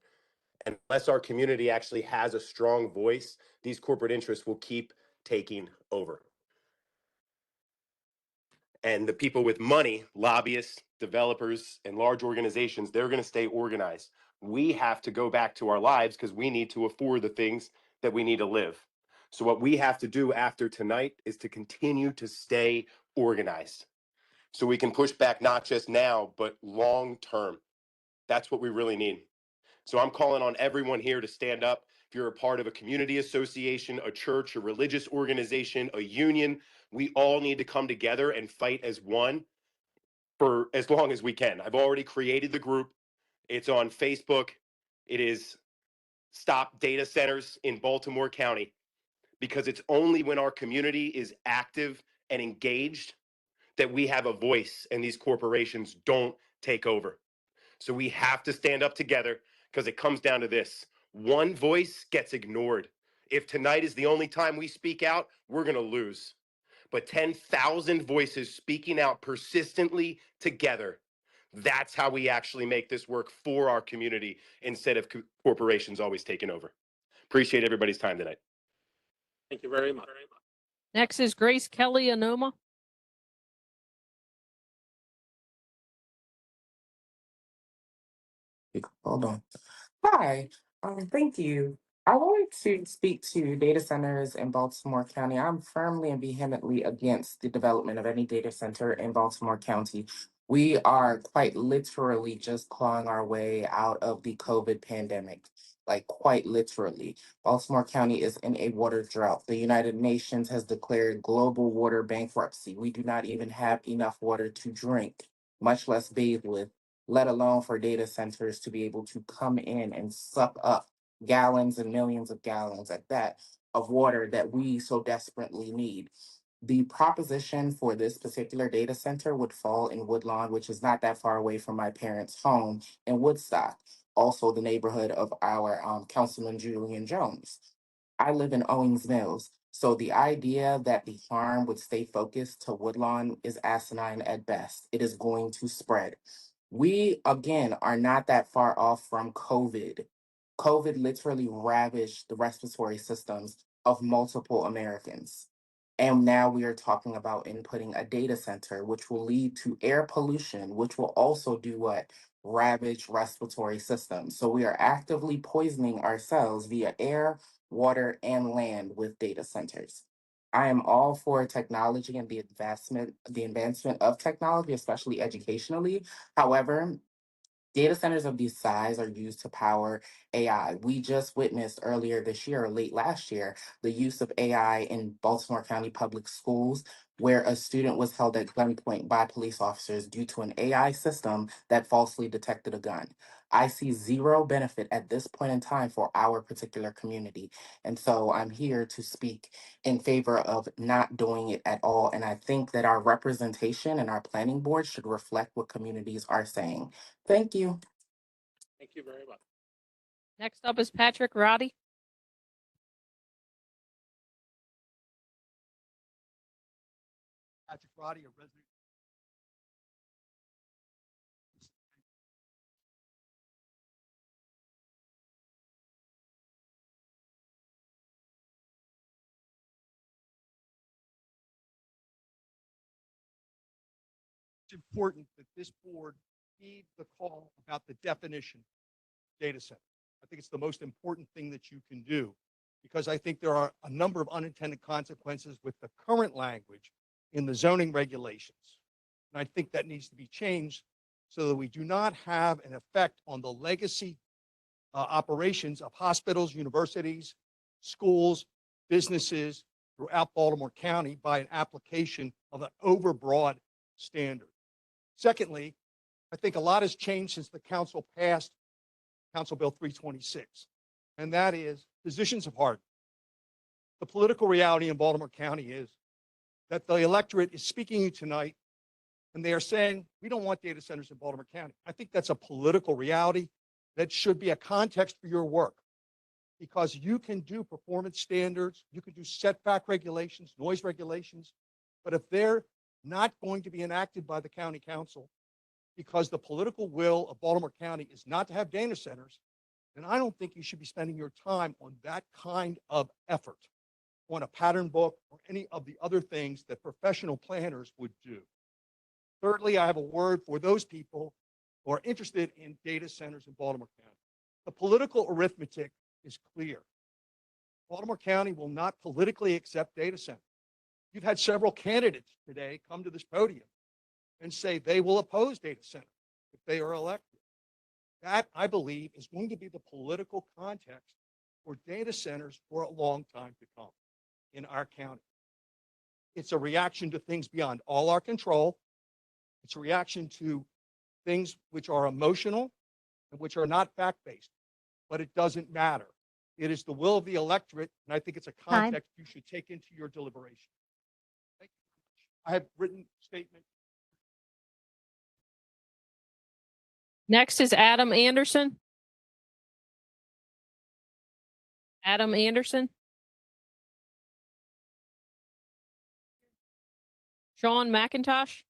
And unless our community actually has a strong voice, these corporate interests will keep taking over. And the people with money, lobbyists, developers, and large organizations, they're going to stay organized. We have to go back to our lives because we need to afford the things that we need to live. So what we have to do after tonight is to continue to stay organized so we can push back not just now, but long term. That's what we really need. So I'm calling on everyone here to stand up. If you're a part of a community association, a church, a religious organization, a union, we all need to come together and fight as one for as long as we can. I've already created the group. It's on Facebook. It is Stop Data Centers in Baltimore County, because it's only when our community is active and engaged that we have a voice and these corporations don't take over. So we have to stand up together because it comes down to this. One voice gets ignored. If tonight is the only time we speak out, we're going to lose. But 10,000 voices speaking out persistently together, that's how we actually make this work for our community instead of corporations always taking over. Appreciate everybody's time tonight. Thank you very much. Next is Grace Kelly Anoma. Hold on. Hi, thank you. I wanted to speak to data centers in Baltimore County. I'm firmly and vehemently against the development of any data center in Baltimore County. We are quite literally just clawing our way out of the COVID pandemic, like quite literally. Baltimore County is in a water drought. The United Nations has declared global water bankruptcy. We do not even have enough water to drink, much less bathe with, let alone for data centers to be able to come in and suck up gallons and millions of gallons at that of water that we so desperately need. The proposition for this particular data center would fall in Woodlawn, which is not that far away from my parents' home in Woodstock, also the neighborhood of our Councilman Julian Jones. I live in Owings Mills, so the idea that the harm would stay focused to Woodlawn is asinine at best. It is going to spread. We, again, are not that far off from COVID. COVID literally ravaged the respiratory systems of multiple Americans. And now we are talking about inputting a data center, which will lead to air pollution, which will also do what? Ravage respiratory systems. So we are actively poisoning ourselves via air, water, and land with data centers. I am all for technology and the advancement of technology, especially educationally. However, data centers of this size are used to power AI. We just witnessed earlier this year or late last year the use of AI in Baltimore County public schools, where a student was held at gunpoint by police officers due to an AI system that falsely detected a gun. I see zero benefit at this point in time for our particular community. And so I'm here to speak in favor of not doing it at all. And I think that our representation and our planning board should reflect what communities are saying. Thank you. Thank you very much. Next up is Patrick Roddy. Patrick Roddy, a resident. it's important that this board heed the call about the definition of data center. I think it's the most important thing that you can do, because I think there are a number of unintended consequences with the current language in the zoning regulations. And I think that needs to be changed so that we do not have an effect on the legacy operations of hospitals, universities, schools, businesses throughout Baltimore County by an application of an overbroad standard. Secondly, I think a lot has changed since the council passed Council Bill 326, and that is positions of hardened. The political reality in Baltimore County is that the electorate is speaking to you tonight, and they are saying, we don't want data centers in Baltimore County. I think that's a political reality that should be a context for your work, because you can do performance standards, you can do setback regulations, noise regulations, but if they're not going to be enacted by the county council because the political will of Baltimore County is not to have data centers, then I don't think you should be spending your time on that kind of effort, on a pattern book or any of the other things that professional planners would do. Thirdly, I have a word for those people who are interested in data centers in Baltimore County. The political arithmetic is clear. Baltimore County will not politically accept data centers. You've had several candidates today come to this podium and say they will oppose data centers if they are elected. That, I believe, is going to be the political context for data centers for a long time to come in our county. It's a reaction to things beyond all our control. It's a reaction to things which are emotional and which are not fact-based, but it doesn't matter. It is the will of the electorate, and I think it's a context you should take into your deliberation. Thank you very much. I have written statement. Next is Adam Anderson. Adam Anderson. Sean McIntosh.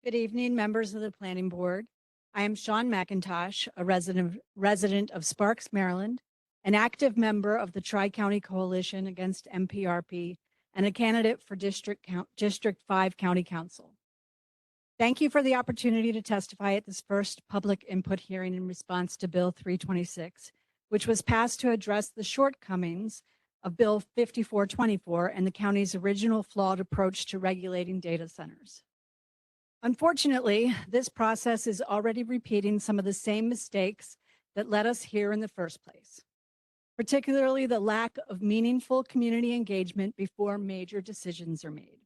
Good evening, members of the Planning Board. I am Sean McIntosh, a resident of Sparks, Maryland, an active member of the Tri-County Coalition Against MPRP, and a candidate for District 5 County Council. Thank you for the opportunity to testify at this first public input hearing in response to Bill 326, which was passed to address the shortcomings of Bill 5424 and the county's original flawed approach to regulating data centers. Unfortunately, this process is already repeating some of the same mistakes that led us here in the first place, particularly the lack of meaningful community engagement before major decisions are made.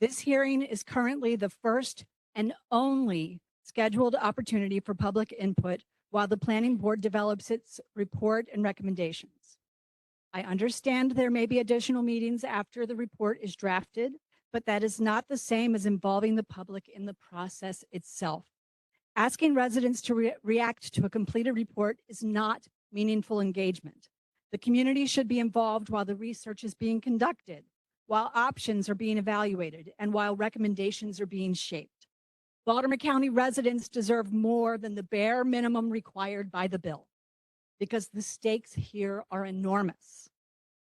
This hearing is currently the first and only scheduled opportunity for public input while the Planning Board develops its report and recommendations. I understand there may be additional meetings after the report is drafted, but that is not the same as involving the public in the process itself. Asking residents to react to a completed report is not meaningful engagement. The community should be involved while the research is being conducted, while options are being evaluated, and while recommendations are being shaped. Baltimore County residents deserve more than the bare minimum required by the bill, because the stakes here are enormous.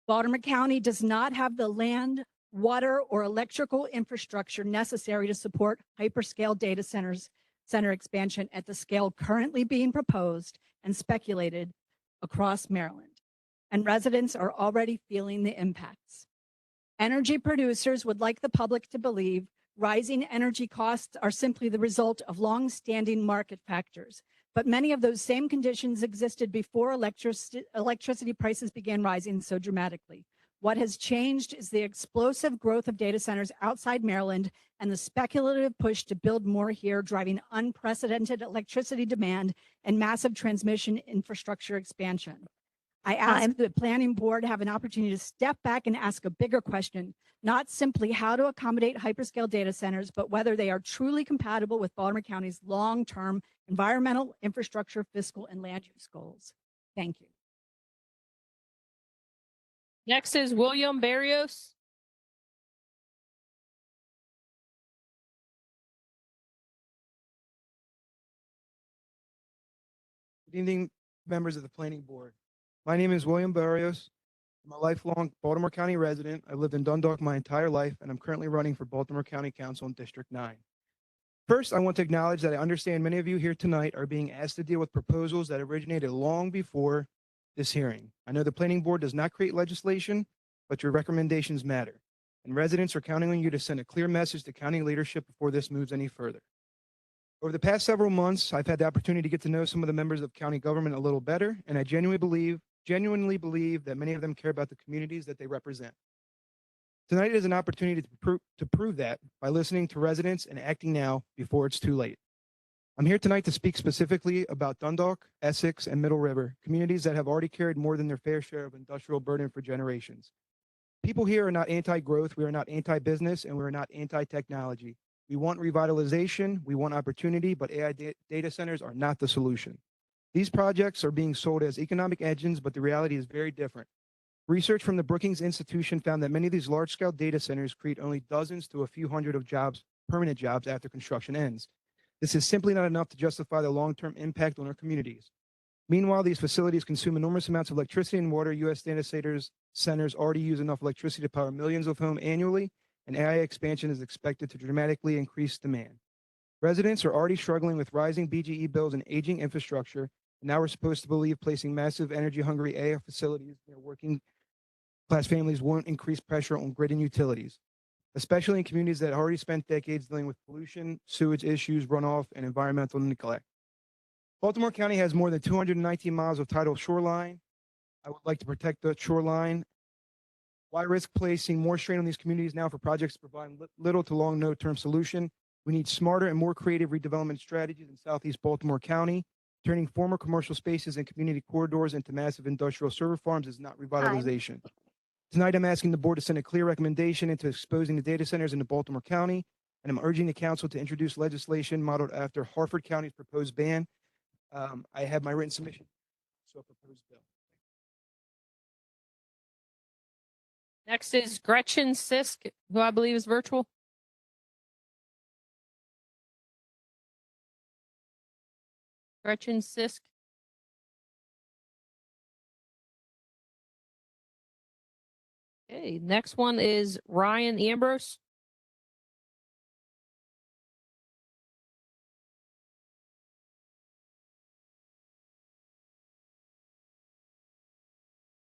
Baltimore County does not have the land, water, or electrical infrastructure necessary to support hyperscale data center expansion at the scale currently being proposed and speculated across Maryland. And residents are already feeling the impacts. Energy producers would like the public to believe rising energy costs are simply the result of long-standing market factors. But many of those same conditions existed before electricity prices began rising so dramatically. What has changed is the explosive growth of data centers outside Maryland and the speculative push to build more here, driving unprecedented electricity demand and massive transmission infrastructure expansion. I ask the Planning Board have an opportunity to step back and ask a bigger question, not simply how to accommodate hyperscale data centers, but whether they are truly compatible with Baltimore County's long-term environmental, infrastructure, fiscal, and land use goals. Thank you. Next is William Barrios. Good evening, members of the Planning Board. My name is William Barrios. I'm a lifelong Baltimore County resident. I've lived in Dundalk my entire life, and I'm currently running for Baltimore County Council in District 9. First, I want to acknowledge that I understand many of you here tonight are being asked to deal with proposals that originated long before this hearing. I know the Planning Board does not create legislation, but your recommendations matter, and residents are counting on you to send a clear message to county leadership before this moves any further. Over the past several months, I've had the opportunity to get to know some of the members of county government a little better, and I genuinely believe that many of them care about the communities that they represent. Tonight is an opportunity to prove that by listening to residents and acting now before it's too late. I'm here tonight to speak specifically about Dundalk, Essex, and Middle River, communities that have already carried more than their fair share of industrial burden for generations. People here are not anti-growth, we are not anti-business, and we're not anti-technology. We want revitalization, we want opportunity, but AI data centers are not the solution. These projects are being sold as economic engines, but the reality is very different. Research from the Brookings Institution found that many of these large-scale data centers create only dozens to a few hundred of jobs, permanent jobs, after construction ends. This is simply not enough to justify the long-term impact on our communities. Meanwhile, these facilities consume enormous amounts of electricity and water. U.S. data centers already use enough electricity to power millions of homes annually, and AI expansion is expected to dramatically increase demand. Residents are already struggling with rising BGE bills and aging infrastructure, and now we're supposed to believe placing massive energy-hungry AI facilities near working class families won't increase pressure on grid and utilities, especially in communities that already spent decades dealing with pollution, sewage issues, runoff, and environmental neglect. Baltimore County has more than 219 miles of tidal shoreline. I would like to protect the shoreline. Why risk placing more strain on these communities now for projects to provide little to long no-term solution? We need smarter and more creative redevelopment strategies in Southeast Baltimore County. Turning former commercial spaces and community corridors into massive industrial server farms is not revitalization. Tonight, I'm asking the board to send a clear recommendation into exposing the data centers into Baltimore County, and I'm urging the council to introduce legislation modeled after Harford County's proposed ban. I have my written submission, so a proposed bill. Next is Gretchen Sisk, who I believe is virtual. Gretchen Sisk. Okay, next one is Ryan Ambrose.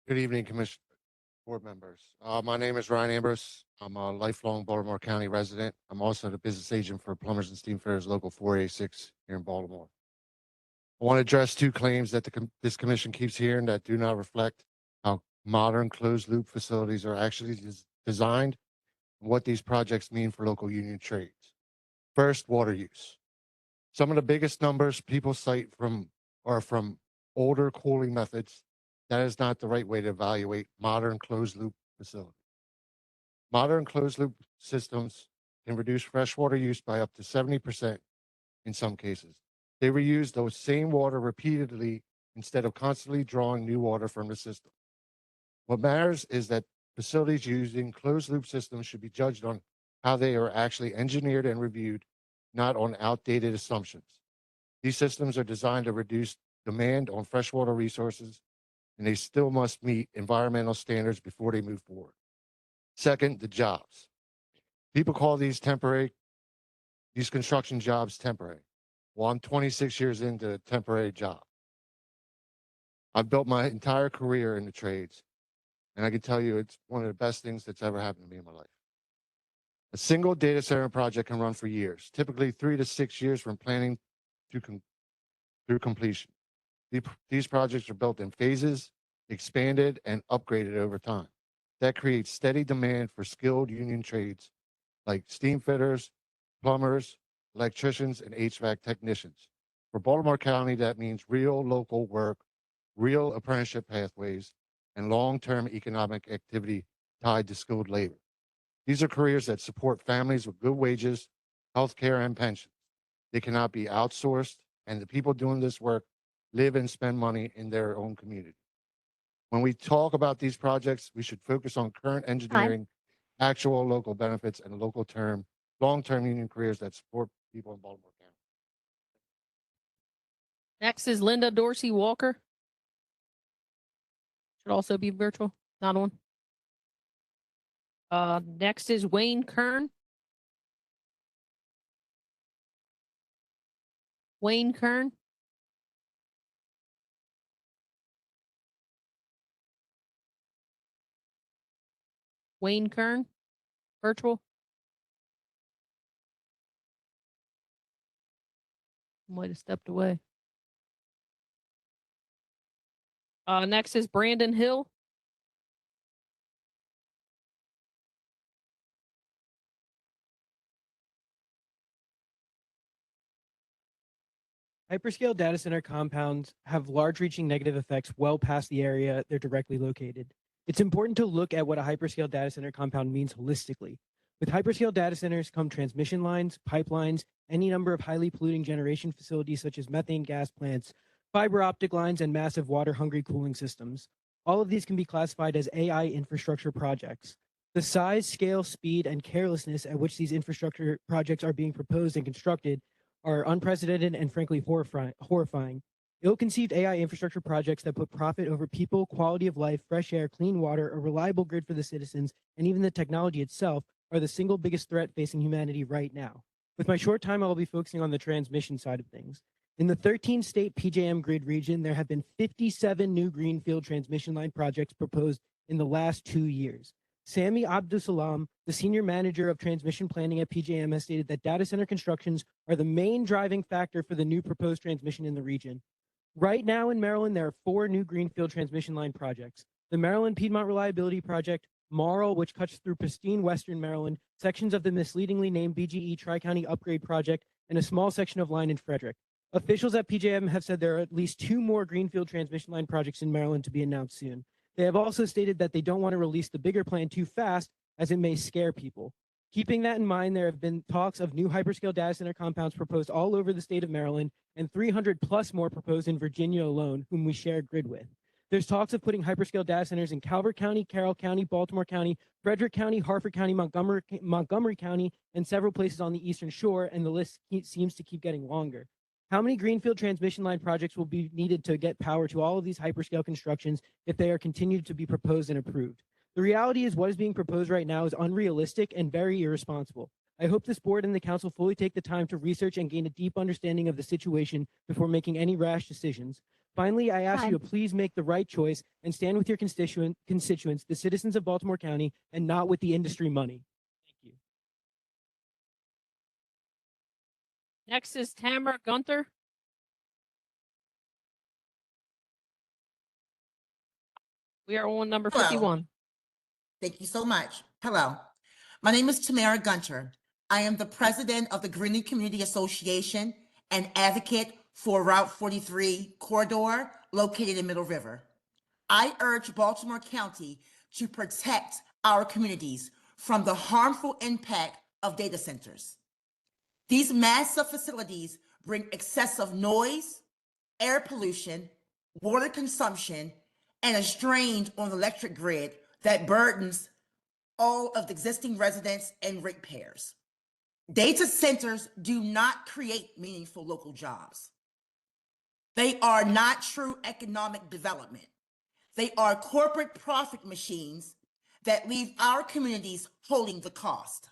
Good evening, Commission Board members. My name is Ryan Ambrose. I'm a lifelong Baltimore County resident. I'm also the business agent for Plumbers and Steamfitters Local 486 here in Baltimore. I want to address two claims that this commission keeps hearing that do not reflect how modern closed-loop facilities are actually designed and what these projects mean for local union trades. First, water use. Some of the biggest numbers people cite are from older cooling methods. That is not the right way to evaluate modern closed-loop facilities. Modern closed-loop systems can reduce freshwater use by up to 70% in some cases. They reuse the same water repeatedly instead of constantly drawing new water from the system. What matters is that facilities using closed-loop systems should be judged on how they are actually engineered and reviewed, not on outdated assumptions. These systems are designed to reduce demand on freshwater resources, and they still must meet environmental standards before they move forward. Second, the jobs. People call these construction jobs temporary. Well, I'm 26 years into a temporary job. I've built my entire career in the trades, and I can tell you it's one of the best things that's ever happened to me in my life. A single data center project can run for years, typically 3 to 6 years from planning through completion. These projects are built in phases, expanded, and upgraded over time. That creates steady demand for skilled union trades like steam fitters, plumbers, electricians, and HVAC technicians. For Baltimore County, that means real local work, real apprenticeship pathways, and long-term economic activity tied to skilled labor. These are careers that support families with good wages, health care, and pensions. They cannot be outsourced, and the people doing this work live and spend money in their own community. When we talk about these projects, we should focus on current engineering, actual local benefits, and long-term union careers that support people in Baltimore County. Next is Linda Dorsey Walker. Should also be virtual, not on. Next is Wayne Kern. Wayne Kern. Wayne Kern, virtual. Might have stepped away. Next is Brandon Hill. Hyperscale data center compounds have large reaching negative effects well past the area they're directly located. It's important to look at what a hyperscale data center compound means holistically. With hyperscale data centers come transmission lines, pipelines, any number of highly polluting generation facilities such as methane gas plants, fiber optic lines, and massive water-hungry cooling systems. All of these can be classified as AI infrastructure projects. The size, scale, speed, and carelessness at which these infrastructure projects are being proposed and constructed are unprecedented and frankly horrifying. Ill-conceived AI infrastructure projects that put profit over people, quality of life, fresh air, clean water, a reliable grid for the citizens, and even the technology itself are the single biggest threat facing humanity right now. With my short time, I'll be focusing on the transmission side of things. In the 13-state PJM grid region, there have been 57 new greenfield transmission line projects proposed in the last 2 years. Sami Abdusalam, the senior manager of transmission planning at PJM, has stated that data center constructions are the main driving factor for the new proposed transmission in the region. Right now in Maryland, there are 4 new greenfield transmission line projects. The Maryland Piedmont Reliability Project, Marl, which cuts through pristine Western Maryland, sections of the misleadingly named BGE Tri-County Upgrade Project, and a small section of line in Frederick. Officials at PJM have said there are at least 2 more greenfield transmission line projects in Maryland to be announced soon. They have also stated that they don't want to release the bigger plan too fast, as it may scare people. Keeping that in mind, there have been talks of new hyperscale data center compounds proposed all over the state of Maryland, and 300 plus more proposed in Virginia alone, whom we share a grid with. There's talks of putting hyperscale data centers in Calvert County, Carroll County, Baltimore County, Frederick County, Harford County, Montgomery County, and several places on the Eastern Shore, and the list seems to keep getting longer. How many greenfield transmission line projects will be needed to get power to all of these hyperscale constructions if they are continued to be proposed and approved? The reality is what is being proposed right now is unrealistic and very irresponsible. I hope this board and the council fully take the time to research and gain a deep understanding of the situation before making any rash decisions. Finally, I ask you to please make the right choice and stand with your constituents, the citizens of Baltimore County, and not with the industry money. Thank you. Next is Tamara Gunther. We are on number Hello. 51. Thank you so much. Hello. My name is Tamara Gunter. I am the president of the Greenland Community Association and advocate for Route 43 corridor located in Middle River. I urge Baltimore County to protect our communities from the harmful impact of data centers. These massive facilities bring excessive noise, air pollution, water consumption, and a strain on the electric grid that burdens all of the existing residents and ratepayers. Data centers do not create meaningful local jobs. They are not true economic development. They are corporate profit machines that leave our communities holding the cost.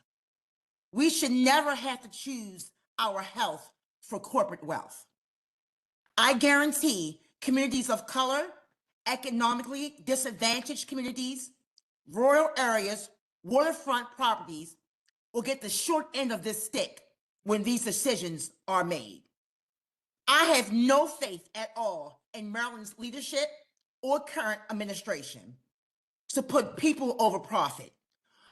We should never have to choose our health for corporate wealth. I guarantee communities of color, economically disadvantaged communities, rural areas, waterfront properties will get the short end of this stick when these decisions are made. I have no faith at all in Maryland's leadership or current administration to put people over profit.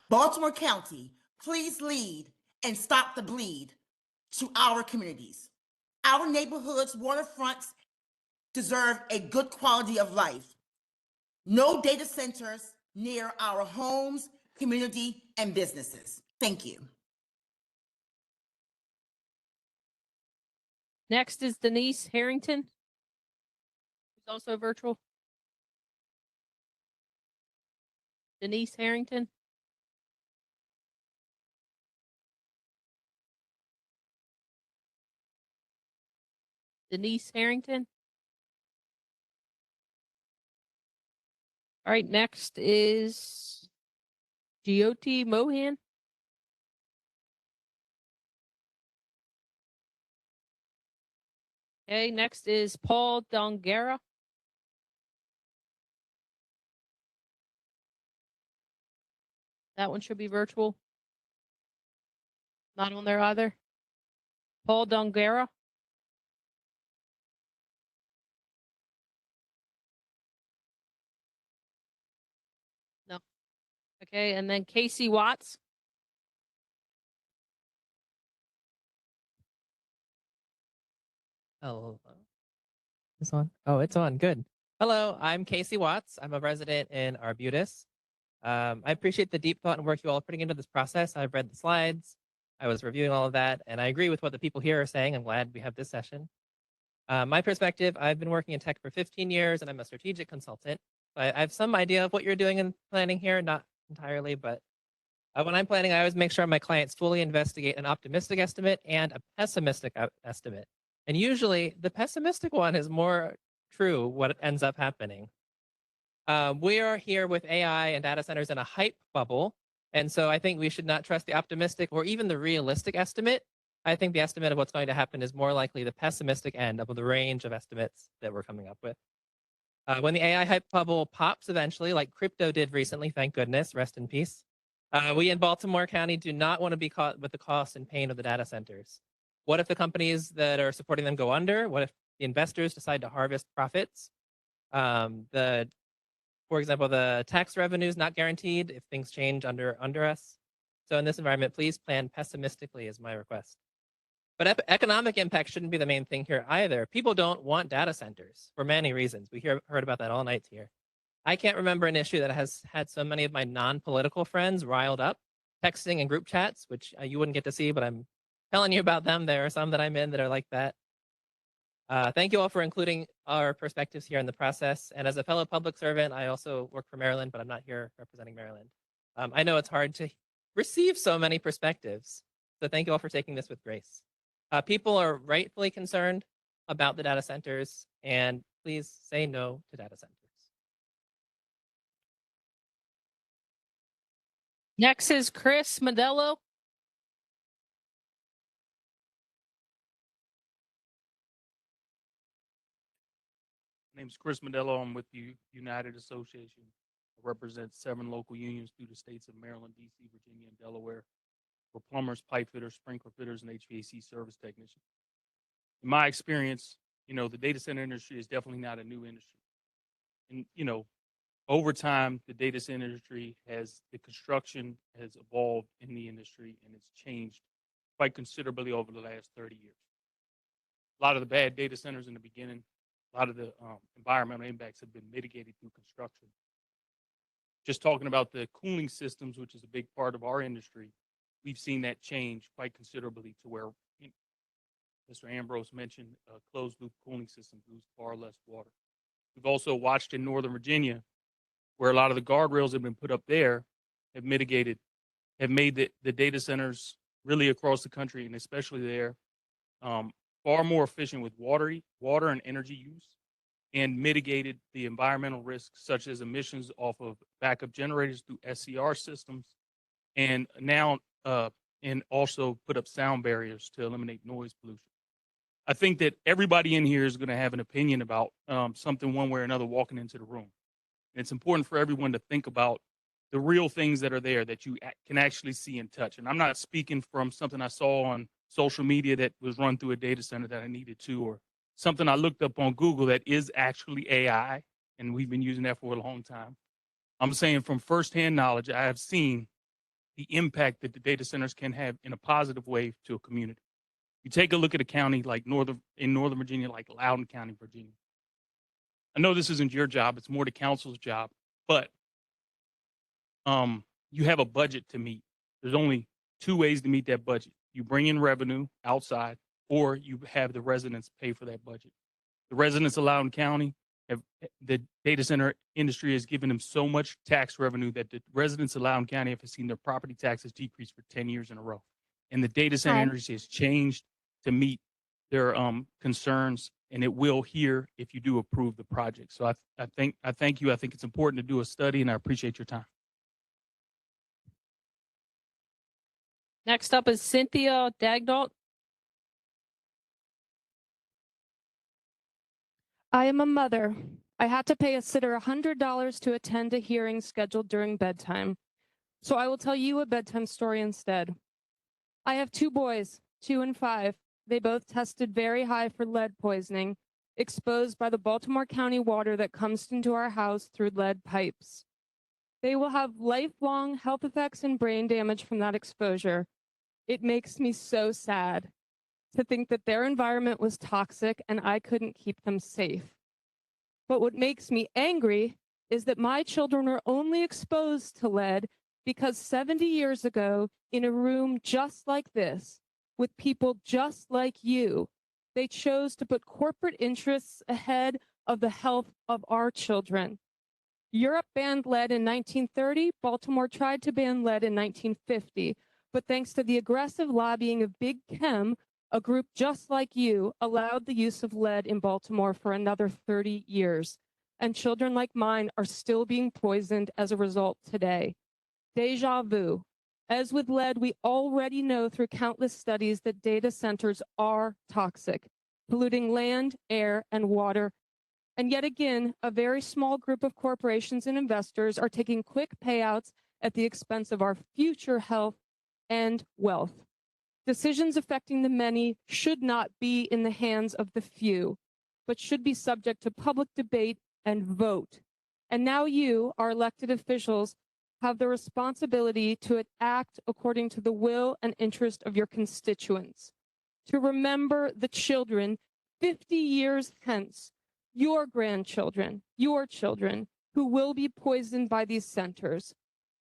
Baltimore County, please lead and stop the bleed to our communities. Our neighborhoods, waterfronts deserve a good quality of life. No data centers near our homes, community, and businesses. Thank you. Next is Denise Harrington, who's also virtual. Denise Harrington. Denise Harrington. All right, next is Jyoti Mohan. Okay, next is Paul Dongera. That one should be virtual. Not on there either. Paul Dongera. No. Okay, and then Casey Watts. Oh, it's on. Oh, it's on. Good. Hello, I'm Casey Watts. I'm a resident in Arbutus. I appreciate the deep thought and work you all are putting into this process. I've read the slides. I was reviewing all of that, and I agree with what the people here are saying. I'm glad we have this session. My perspective, I've been working in tech for 15 years, and I'm a strategic consultant. I have some idea of what you're doing and planning here, not entirely, but when I'm planning, I always make sure my clients fully investigate an optimistic estimate and a pessimistic estimate. And usually the pessimistic one is more true what ends up happening. We are here with AI and data centers in a hype bubble. And so I think we should not trust the optimistic or even the realistic estimate. I think the estimate of what's going to happen is more likely the pessimistic end of the range of estimates that we're coming up with. When the AI hype bubble pops eventually, like crypto did recently, thank goodness, rest in peace, we in Baltimore County do not want to be caught with the cost and pain of the data centers. What if the companies that are supporting them go under? What if the investors decide to harvest profits? For example, the tax revenue is not guaranteed if things change under us. So in this environment, please plan pessimistically is my request. But economic impact shouldn't be the main thing here either. People don't want data centers for many reasons. We heard about that all night here. I can't remember an issue that has had so many of my non-political friends riled up, texting and group chats, which you wouldn't get to see, but I'm telling you about them. There are some that I'm in that are like that. Thank you all for including our perspectives here in the process. And as a fellow public servant, I also work for Maryland, but I'm not here representing Maryland. I know it's hard to receive so many perspectives. So thank you all for taking this with grace. People are rightfully concerned about the data centers, and please say no to data centers. Next is Chris Modello. My name is Chris Modello. I'm with the United Association. I represent 7 local unions through the states of Maryland, DC, Virginia, and Delaware for plumbers, pipe fitters, sprinkler fitters, and HVAC service technicians. In my experience, the data center industry is definitely not a new industry. And, over time, the data center industry the construction has evolved in the industry, and it's changed quite considerably over the last 30 years. A lot of the bad data centers in the beginning, a lot of the environmental impacts have been mitigated through construction. Just talking about the cooling systems, which is a big part of our industry, we've seen that change quite considerably to where Mr. Ambrose mentioned closed loop cooling systems use far less water. We've also watched in Northern Virginia where a lot of the guardrails have been put up there have made the data centers really across the country and especially there far more efficient with water and energy use, and mitigated the environmental risks such as emissions off of backup generators through SCR systems, and now and also put up sound barriers to eliminate noise pollution. I think that everybody in here is going to have an opinion about something one way or another walking into the room. And it's important for everyone to think about the real things that are there that you can actually see and touch. And I'm not speaking from something I saw on social media that was run through a data center that I needed to, or something I looked up on Google that is actually AI, and we've been using that for a long time. I'm saying from firsthand knowledge, I have seen the impact that the data centers can have in a positive way to a community. You take a look at a county like Northern Virginia, like Loudoun County, Virginia. I know this isn't your job, it's more the council's job, but you have a budget to meet. There's only 2 ways to meet that budget. You bring in revenue outside, or you have the residents pay for that budget. The residents of Loudoun County the data center industry has given them so much tax revenue that the residents of Loudoun County have seen their property taxes decrease for 10 years in a row. And the data center industry has changed to meet their concerns and it will here if you do approve the project. So I thank you. I think it's important to do a study, and I appreciate your time. Next up is Cynthia Dagdault. I am a mother. I had to pay a sitter $100 to attend a hearing scheduled during bedtime. So I will tell you a bedtime story instead. I have two boys, 2 and 5. They both tested very high for lead poisoning, exposed by the Baltimore County water that comes into our house through lead pipes. They will have lifelong health effects and brain damage from that exposure. It makes me so sad to think that their environment was toxic and I couldn't keep them safe. But what makes me angry is that my children were only exposed to lead because 70 years ago, in a room just like this, with people just like you, they chose to put corporate interests ahead of the health of our children. Europe banned lead in 1930. Baltimore tried to ban lead in 1950. But thanks to the aggressive lobbying of Big Chem, a group just like you allowed the use of lead in Baltimore for another 30 years. And children like mine are still being poisoned as a result today. Deja vu. As with lead, we already know through countless studies that data centers are toxic, polluting land, air, and water. And yet again, a very small group of corporations and investors are taking quick payouts at the expense of our future health and wealth. Decisions affecting the many should not be in the hands of the few, but should be subject to public debate and vote. And now you, our elected officials, have the responsibility to act according to the will and interest of your constituents. To remember the children 50 years hence, your grandchildren, your children, who will be poisoned by these centers,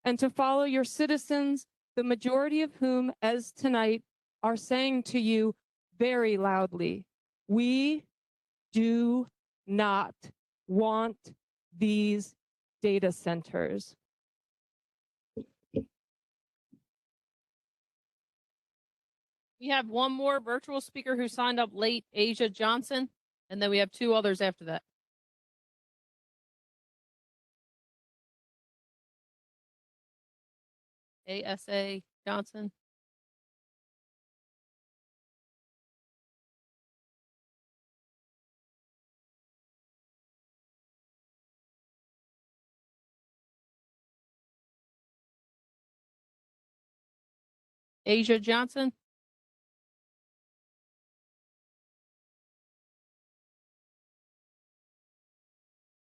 and to follow your citizens, the majority of whom, as tonight, are saying to you very loudly, we do not want these data centers. We have one more virtual speaker who signed up late, Asia Johnson, and then we have 2 others after that. ASA Johnson. Asia Johnson.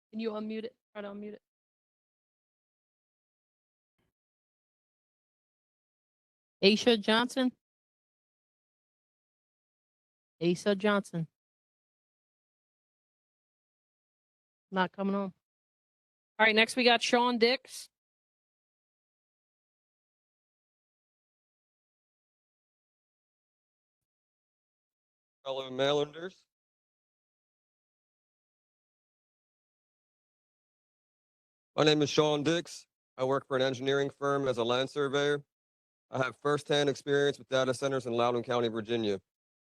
Can you unmute it? Try to unmute it. Aisha Johnson. Asa Johnson. Not coming on. All right, next we got Sean Dix. Fellow Marylanders. My name is Sean Dix. I work for an engineering firm as a land surveyor. I have firsthand experience with data centers in Loudoun County, Virginia.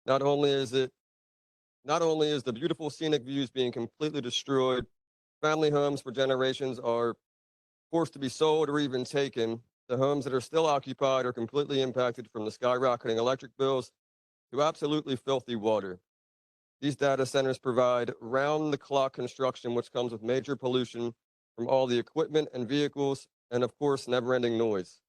Not only is the beautiful scenic views being completely destroyed, family homes for generations are forced to be sold or even taken. The homes that are still occupied are completely impacted from the skyrocketing electric bills to absolutely filthy water. These data centers provide round-the-clock construction, which comes with major pollution from all the equipment and vehicles, and of course, never-ending noise.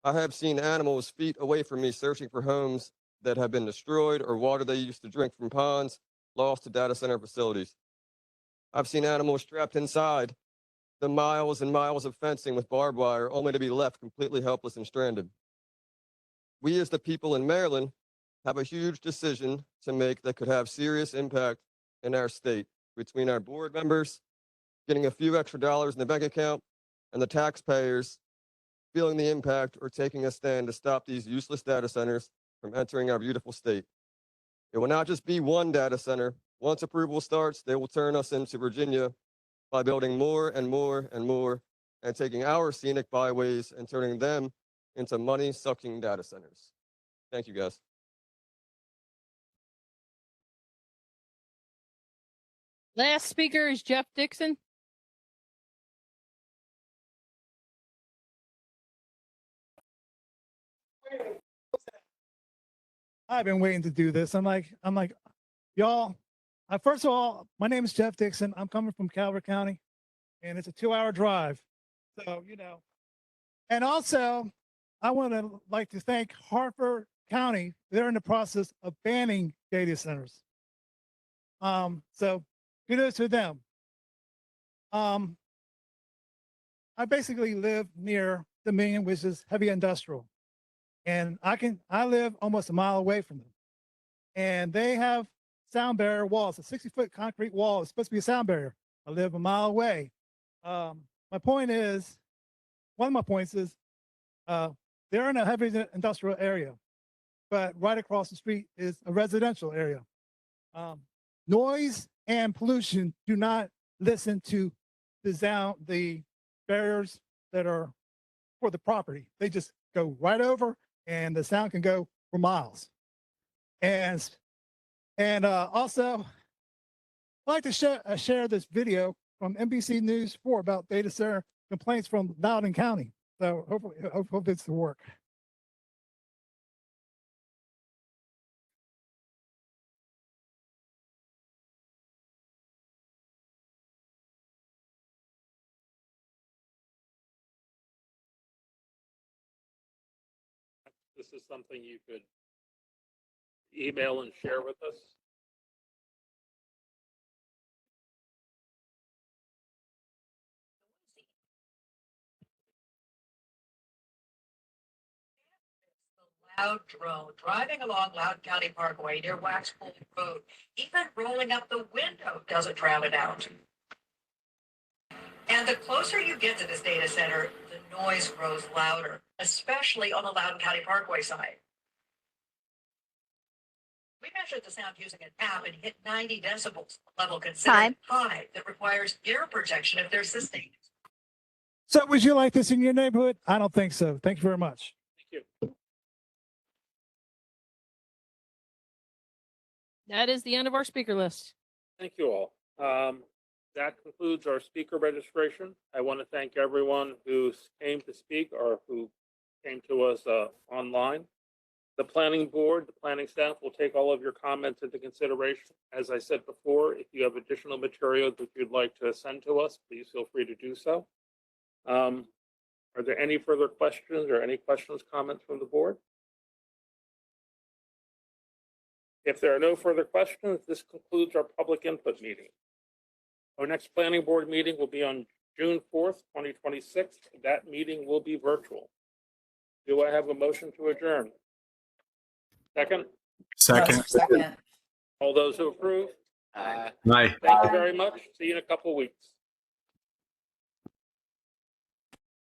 I have seen animals feet away from me searching for homes that have been destroyed or water they used to drink from ponds lost to data center facilities. I've seen animals trapped inside the miles and miles of fencing with barbed wire only to be left completely helpless and stranded. We as the people in Maryland have a huge decision to make that could have serious impact in our state between our board members getting a few extra dollars in the bank account and the taxpayers feeling the impact or taking a stand to stop these useless data centers from entering our beautiful state. It will not just be one data center. Once approval starts, they will turn us into Virginia by building more and more and more and taking our scenic byways and turning them into money-sucking data centers. Thank you, guys. Last speaker is Jeff Dixon. I've been waiting to do this. I'm like, y'all. First of all, my name is Jeff Dixon. I'm coming from Calvert County, and it's a 2-hour drive. So and also, I want to like to thank Harford County. They're in the process of banning data centers. So kudos to them. I basically live near Dominion, which is heavy industrial, and I live almost a mile away from them, and they have sound barrier walls. A 60-foot concrete wall is supposed to be a sound barrier. I live a mile away. My point is, one of my points is, they're in a heavy industrial area, but right across the street is a residential area. Noise and pollution do not listen to the barriers that are for the property. They just go right over, and the sound can go for miles. And also, I'd like to share this video from NBC News 4 about data center complaints from Loudoun County. So hopefully this will work. This is something you could email and share with us. Loud drone driving along Loudoun County Parkway near Waxpool Road. Even rolling up the window doesn't drown it out. And the closer you get to this data center, the noise grows louder, especially on the Loudoun County Parkway side. We measured the sound using an app and hit 90 decibels, a level considered high that requires ear protection if they're sustained. So would you like this in your neighborhood? I don't think so. Thank you very much. Thank you. That is the end of our speaker list. Thank you all. That concludes our speaker registration. I want to thank everyone who came to speak or who came to us online. The planning board, the planning staff will take all of your comments into consideration. As I said before, if you have additional material that you'd like to send to us, please feel free to do so. Are there any further questions or any questions, comments from the board? If there are no further questions, this concludes our public input meeting. Our next planning board meeting will be on June 4th, 2026. That meeting will be virtual. Do I have a motion to adjourn? Second? Second. All those who approve? Aye. Thank you very much. See you in a couple of weeks.